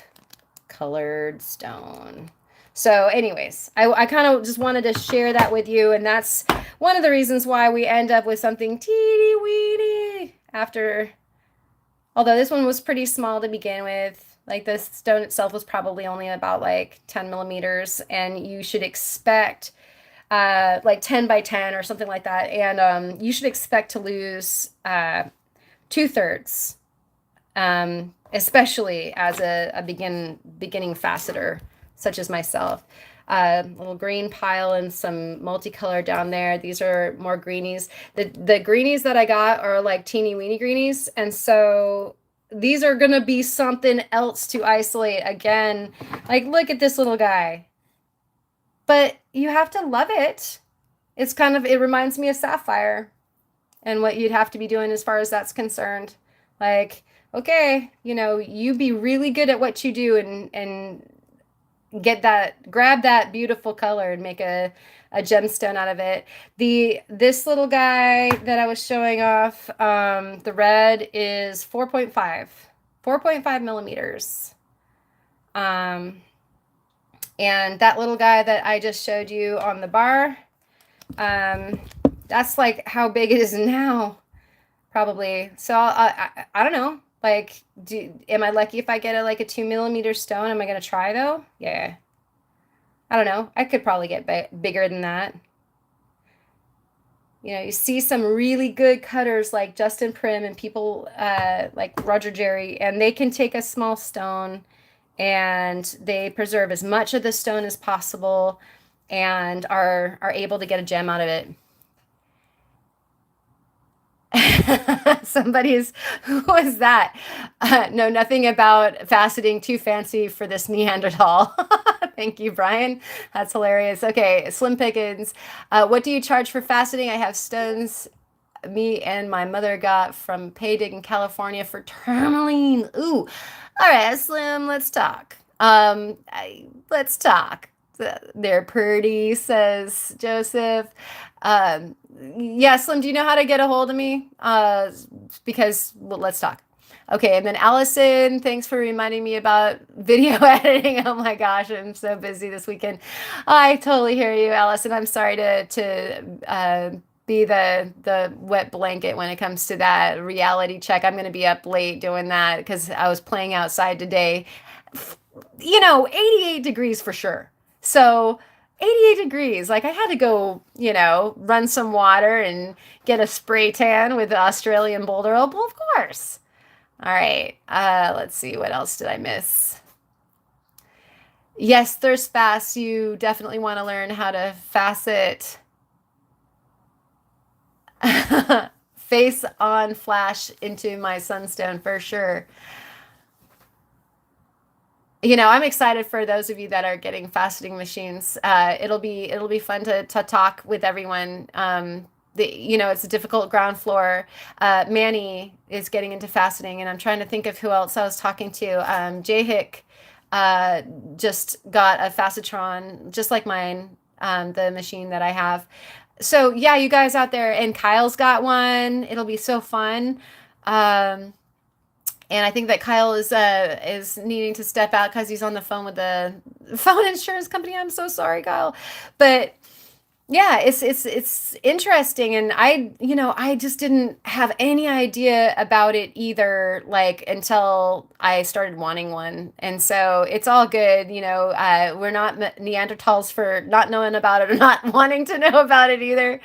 colored stone. So, anyways, I kind of just wanted to share that with you. And that's one of the reasons why we end up with something teeny weeny after, although this one was pretty small to begin with. Like the stone itself was probably only about like 10 millimeters, and you should expect like 10 by 10 or something like that. And you should expect to lose 2/3, especially as a beginning faceter, such as myself. Little green pile and some multicolor down there. These are more greenies. The greenies that I got are like teeny weeny greenies, and so these are gonna be something else to isolate again. Like look at this little guy, but you have to love it. It's kind of, it reminds me of sapphire and what you'd have to be doing as far as that's concerned. Like okay, you know, you be really good at what you do and get that, grab that beautiful color and make a gemstone out of it. This little guy that I was showing off, the red is 4.5 millimeters. And that little guy that I just showed you on the bar, that's like how big it is now, probably. So I don't know. Like, am I lucky if I get like a 2 millimeter stone? Am I gonna try though? Yeah. I don't know. I could probably get bigger than that. You know, you see some really good cutters like Justin Prim and people like Roger Jerry, and they can take a small stone and they preserve as much of the stone as possible and are able to get a gem out of it. Somebody's, who was that? Know nothing about faceting, too fancy for this Neanderthal. Thank you, Brian. That's hilarious. Okay, Slim Pickens. What do you charge for faceting? I have stones me and my mother got from Paydig in California for tourmaline. Ooh. All right, Slim, let's talk. Let's talk. They're pretty, says Joseph. Yeah, Slim, do you know how to get a hold of me? Because well, let's talk. Okay, and then Allison, thanks for reminding me about video editing. Oh my gosh, I'm so busy this weekend. I totally hear you, Allison. I'm sorry to be the wet blanket when it comes to that reality check. I'm going to be up late doing that because I was playing outside today. You know, 88 degrees for sure. So 88 degrees. Like I had to go, you know, run some water and get a spray tan with the Australian boulder opal, of course. All right. Let's see. What else did I miss? Yes, thirst fast. You definitely want to learn how to facet face on flash into my sunstone for sure. You know, I'm excited for those of you that are getting faceting machines. It'll be fun to talk with everyone. You know, it's a difficult ground floor. Manny is getting into faceting, and I'm trying to think of who else I was talking to. Jay Hick just got a facetron, just like mine, the machine that I have. So yeah, you guys out there, and Kyle's got one. It'll be so fun. And I think that Kyle is needing to step out because he's on the phone with the phone insurance company. I'm so sorry, Kyle. But Yeah, it's interesting, and I just didn't have any idea about it either, like until I started wanting one. And so it's all good, we're not Neanderthals for not knowing about it or not wanting to know about it either.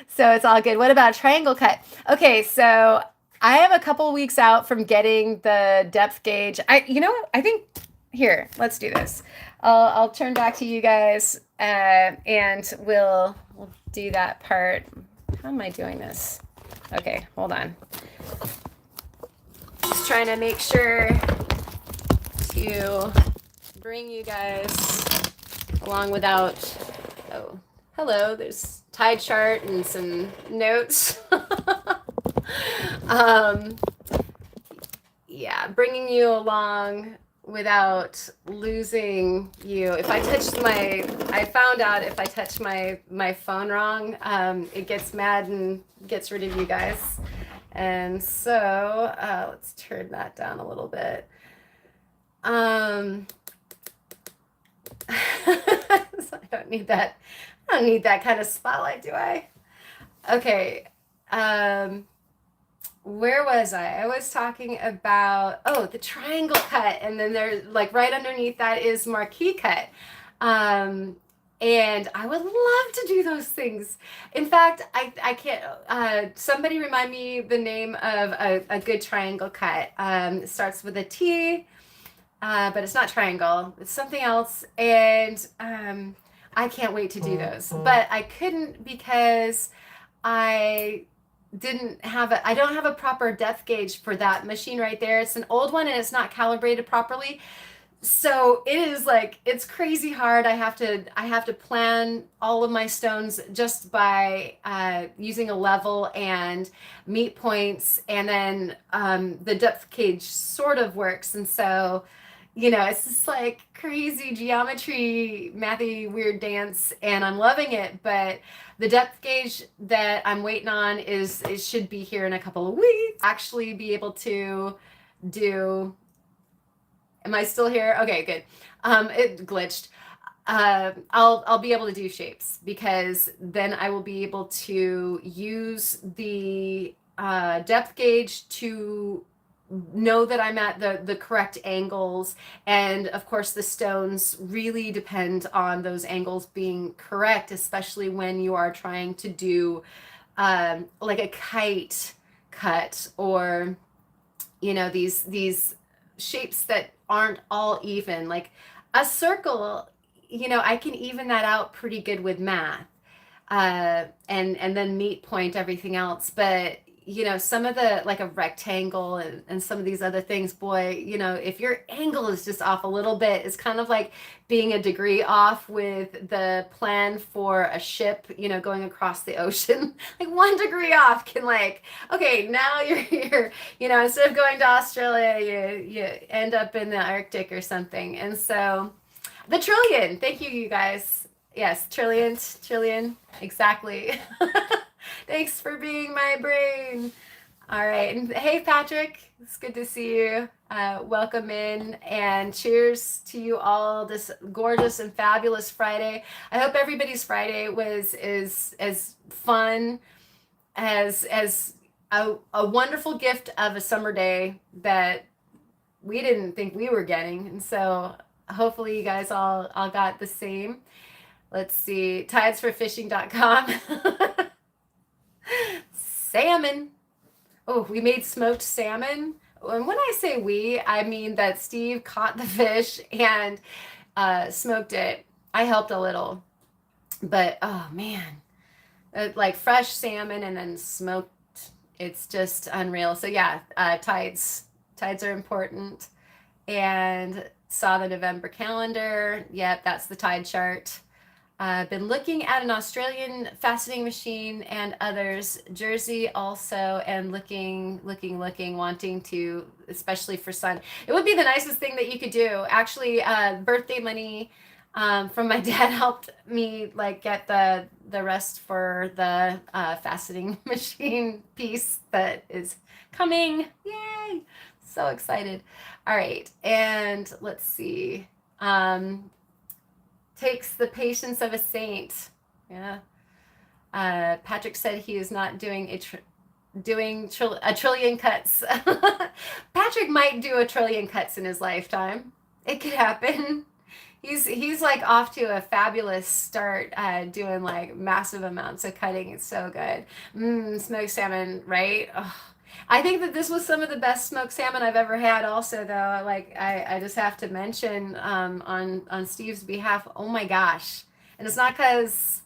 So it's all good. What about triangle cut? Okay, so I have a couple weeks out from getting the depth gauge. I think here, let's do this. I'll turn back to you guys, and we'll do that part. How am I doing this? Okay, hold on. Just trying to make sure to bring you guys along without. Oh, hello. There's tide chart and some notes. um, yeah, bringing you along without losing you. If I I found out if I touch my phone wrong, it gets mad and gets rid of you guys. And so let's turn that down a little bit. I don't need that. I don't need that kind of spotlight, do I? Okay. Where was I? I was talking about, the triangle cut, and then there's like right underneath that is marquee cut. And I would love to do those things. In fact, I can't, somebody remind me the name of a good triangle cut. It starts with a T, but it's not triangle, it's something else. And I can't wait to do those. But I couldn't because I I don't have a proper depth gauge for that machine right there. It's an old one and it's not calibrated properly. So it is like, it's crazy hard. I have to plan all of my stones just by using a level and meet points, and then the depth gauge sort of works. And so it's just like crazy geometry, mathy, weird dance, and I'm loving it. But the depth gauge that I'm waiting on it should be here in a couple of weeks. Actually be able to do. Am I still here? Okay, good. It glitched. I'll be able to do shapes, because then I will be able to use the depth gauge to know that I'm at the correct angles. And of course, the stones really depend on those angles being correct, especially when you are trying to do like a kite cut, or these shapes that aren't all even, like a circle. I can even that out pretty good with math, and then meet point everything else. But some of the, like a rectangle and some of these other things, boy, if your angle is just off a little bit, it's kind of like being a degree off with the plan for a ship, going across the ocean. Like 1 degree off can, like, okay, now you're instead of going to Australia, you end up in the Arctic or something. And so the trillion, thank you, you guys. Yes, trillion, exactly. Thanks for being my brain. All right. And hey, Patrick, it's good to see you. Welcome in, and cheers to you all this gorgeous and fabulous Friday. I hope everybody's Friday is as fun as a wonderful gift of a summer day that we didn't think we were getting. And so hopefully you guys all got the same. Let's see, tidesforfishing.com. Salmon. Oh, we made smoked salmon. And when I say we, I mean that Steve caught the fish and smoked it. I helped a little. But oh man, like fresh salmon and then smoked. It's just unreal. So yeah, tides. Tides are important. And saw the November calendar. Yep, that's the tide chart. I've been looking at an Australian faceting machine and others, Jersey also, and looking, wanting to, especially for sun. It would be the nicest thing that you could do. Actually, birthday money from my dad helped me like get the rest for the faceting machine piece that is coming. Yay! So excited. All right, and let's see. Takes the patience of a saint. Yeah. Patrick said he is not doing a trillion cuts. Patrick might do a trillion cuts in his lifetime. It could happen. He's like off to a fabulous start, doing like massive amounts of cutting. It's so good. Smoked salmon, right? Ugh. I think that this was some of the best smoked salmon I've ever had. Also, though, like I just have to mention, on Steve's behalf. Oh my gosh! And it's not because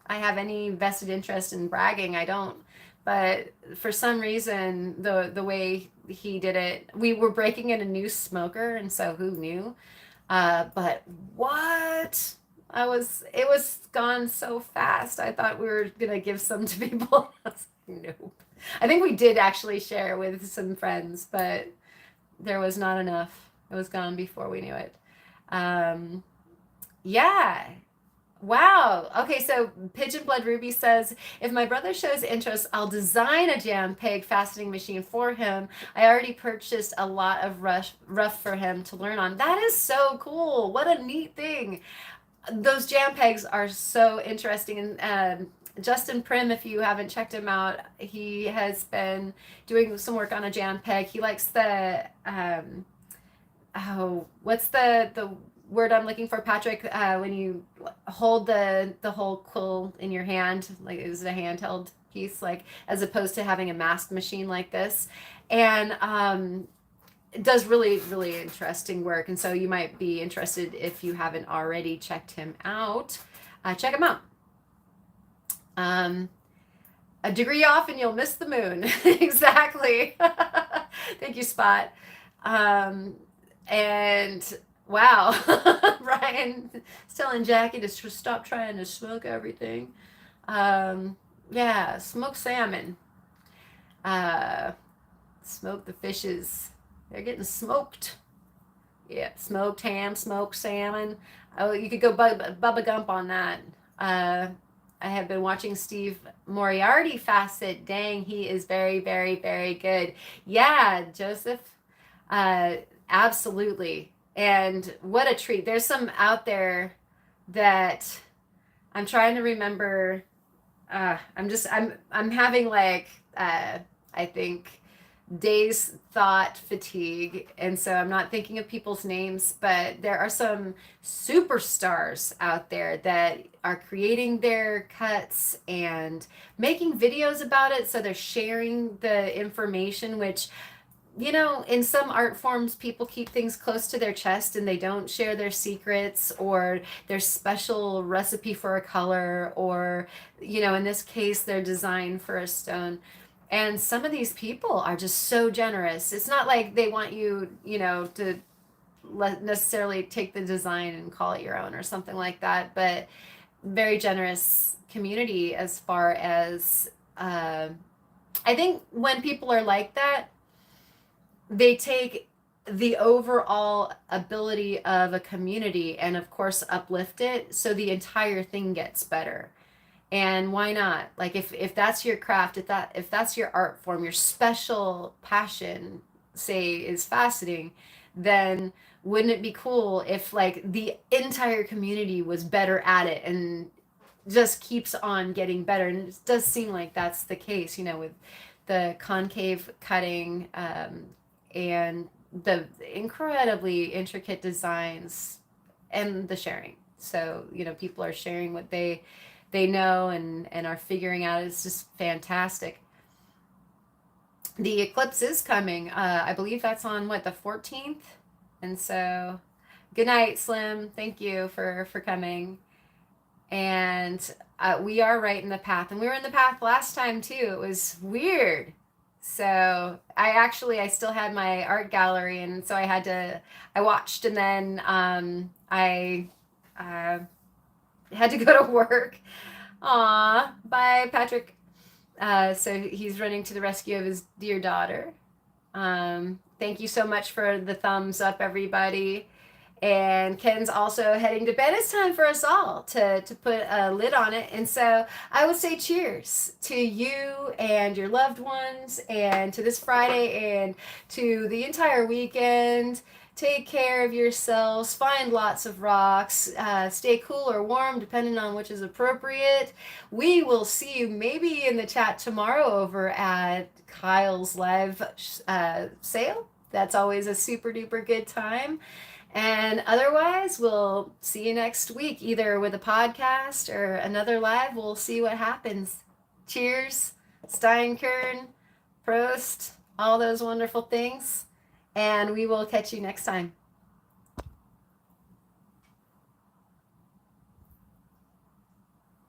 I have any vested interest in bragging. I don't. But for some reason, the way he did it, we were breaking in a new smoker, and so who knew? But what? It was gone so fast. I thought we were gonna give some to people. I was like, nope. I think we did actually share with some friends, but there was not enough. It was gone before we knew it. Um, yeah. Wow. Okay, so Pigeon Blood Ruby says, if my brother shows interest, I'll design a jam peg fastening machine for him. I already purchased a lot of rough for him to learn on. That is so cool. What a neat thing. Those jam pegs are so interesting. And Justin Prim, if you haven't checked him out, he has been doing some work on a jam peg. He likes the what's the word I'm looking for, Patrick? When you hold the whole quill in your hand, like is it a handheld piece, like as opposed to having a masked machine like this, and it does really really interesting work. And so you might be interested if you haven't already checked him out. Check him out. A degree off and you'll miss the moon. Exactly. Thank you, Spot. And wow, Ryan is telling Jackie to stop trying to smoke everything. Yeah, smoked salmon. Smoke the fishes. They're getting smoked. Yeah, smoked ham, smoked salmon. Oh, you could go Bubba Gump on that. I have been watching Steve Moriarty facet. Dang, he is very, very, very good. Yeah, Joseph. Absolutely. And what a treat. There's some out there that I'm trying to remember. I'm having like, I think days thought fatigue. And so I'm not thinking of people's names, but there are some superstars out there that are creating their cuts and making videos about it. So they're sharing the information, which, you know, in some art forms, people keep things close to their chest and they don't share their secrets or their special recipe for a color, or, you know, in this case, their design for a stone. And some of these people are just so generous. It's not like they want you, you know, to necessarily take the design and call it your own or something like that, but very generous community as far as, I think when people are like that, they take the overall ability of a community and of course uplift it so the entire thing gets better. And why not? Like if that's your craft, if that's your art form, your special passion, say, is faceting, then wouldn't it be cool if like the entire community was better at it and just keeps on getting better? And it does seem like that's the case, you know, with the concave cutting, and the incredibly intricate designs and the sharing. So, you know, people are sharing what they know and are figuring out. It's just fantastic. The eclipse is coming. I believe that's on what, the 14th? And so good night, Slim. Thank you for coming. And we are right in the path, and we were in the path last time too. It was weird. So I still had my art gallery, and so I watched, and then I had to go to work. Aw, bye, Patrick. So he's running to the rescue of his dear daughter. Thank you so much for the thumbs up, everybody. And Ken's also heading to bed. It's time for us all to put a lid on it. And so I would say cheers to you and your loved ones, and to this Friday, and to the entire weekend, Take care of yourselves. Find lots of rocks. Stay cool or warm, depending on which is appropriate. We will see you maybe in the chat tomorrow over at Kyle's live sale. That's always a super duper good time. And otherwise, we'll see you next week, either with a podcast or another live. We'll see what happens. Cheers, Steinkern, Prost, all those wonderful things. And we will catch you next time.